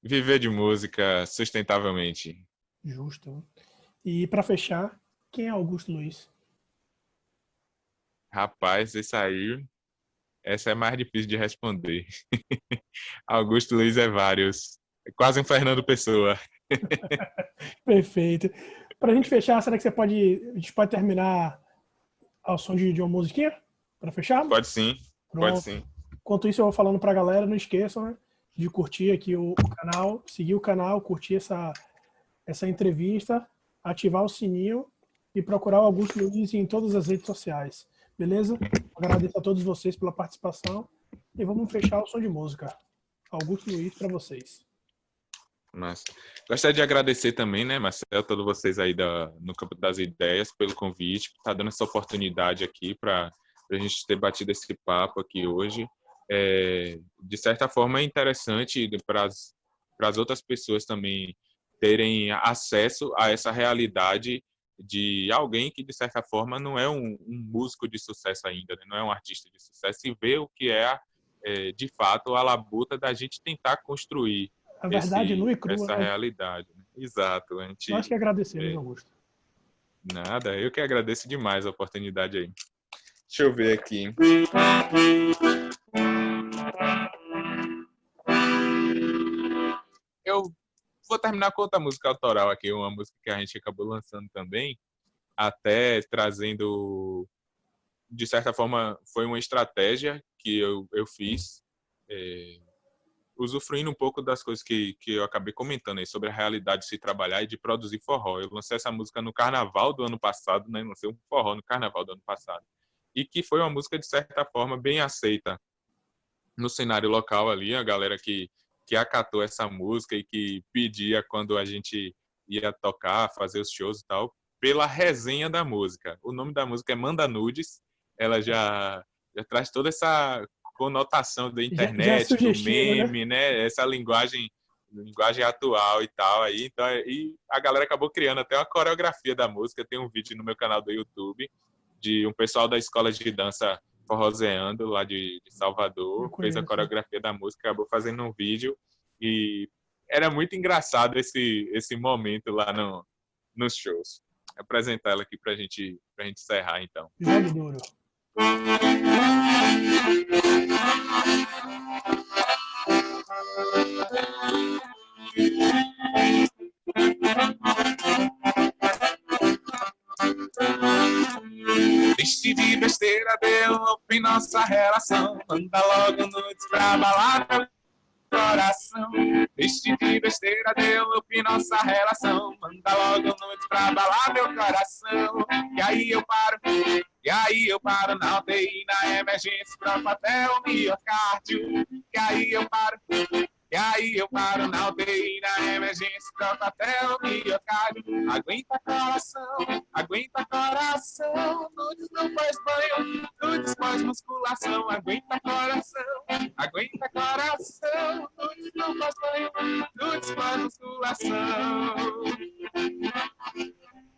Viver de música sustentavelmente. Justo. E para fechar, quem é Augusto Luiz? Rapaz, essa é mais difícil de responder. Augusto Luiz é vários. É quase um Fernando Pessoa. Perfeito. Para a gente fechar, será que a gente pode terminar ao som de uma musiquinha? Para fechar? Pode sim, pode Pronto. sim. Enquanto isso, eu vou falando para a galera, não esqueçam, né, de curtir aqui o canal, seguir o canal, curtir essa entrevista, ativar o sininho e procurar o Augusto Luiz em todas as redes sociais. Beleza? Agradeço a todos vocês pela participação e vamos fechar o som de música. Augusto Luiz para vocês. Mas gostaria de agradecer também, né, Marcelo, todos vocês aí no Campo das Ideias pelo convite, por estar dando essa oportunidade aqui para a gente ter batido esse papo aqui hoje. De certa forma é interessante para as outras pessoas também terem acesso a essa realidade de alguém que, de certa forma, não é um músico de sucesso ainda, né? Não é um artista de sucesso, e ver o que de fato, a labuta da gente tentar construir A verdade nua e crua, essa né? realidade. Exato. Nós que agradecemos, Augusto. Nada, eu que agradeço demais a oportunidade aí. Deixa eu ver aqui. Eu vou terminar com outra música autoral aqui, uma música que a gente acabou lançando também, até trazendo, de certa forma, foi uma estratégia que eu fiz, usufruindo um pouco das coisas que eu acabei comentando aí, sobre a realidade de se trabalhar e de produzir forró. Eu lancei essa música no carnaval do ano passado, né? Lancei um forró no carnaval do ano passado. E que foi uma música, de certa forma, bem aceita no cenário local ali, a galera que acatou essa música e que pedia quando a gente ia tocar, fazer os shows e tal, pela resenha da música. O nome da música é Manda Nudes, ela já traz toda essa conotação da Já é internet, do sugestivo, meme, né? Essa linguagem atual e tal aí. Então, e a galera acabou criando até uma coreografia da música. Tem um vídeo no meu canal do YouTube de um pessoal da escola de dança forrozeando lá de Salvador, fez a coreografia da música, acabou fazendo um vídeo e era muito engraçado esse momento lá nos shows. Vou apresentar ela aqui pra gente encerrar, então. Jogue duro. Deixe de besteira, deu em nossa relação. Manda logo nudes pra balada coração. Deixe de besteira, deu up nossa relação. Manda logo nudes pra abalar meu coração. E aí eu paro na UTI, na emergência, troco até o miocárdio. E aí eu paro na UTI, na emergência, troco até o miocárdio. Aguenta coração, nudes não faz banho, nudes faz musculação. Aguenta coração, nudes não faz banho, nudes faz musculação.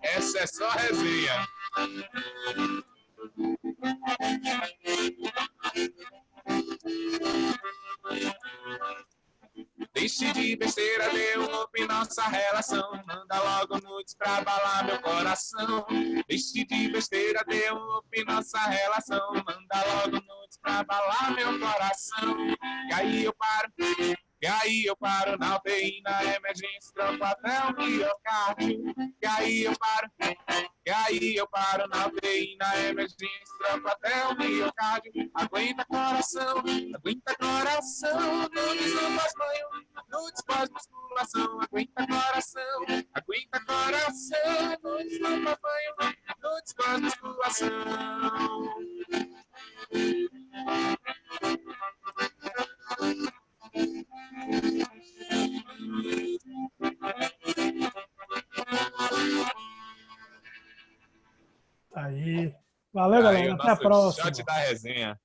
Essa é só resenha. Deixe de besteira, deu um up nossa relação. Manda logo nudes pra abalar meu coração. Deixe de besteira, deu um up nossa relação. Manda logo nudes pra abalar meu coração. E aí eu paro na UTI, na emergência, troco até o miocárdio. E aí eu paro na UTI, na emergência, troco até o miocárdio. Aguenta coração, nudes não faz banho, nudes faz musculação. Aguenta coração, nudes não faz banho, nudes faz musculação. Aí. Valeu, galera. Até a próxima. Shot da resenha.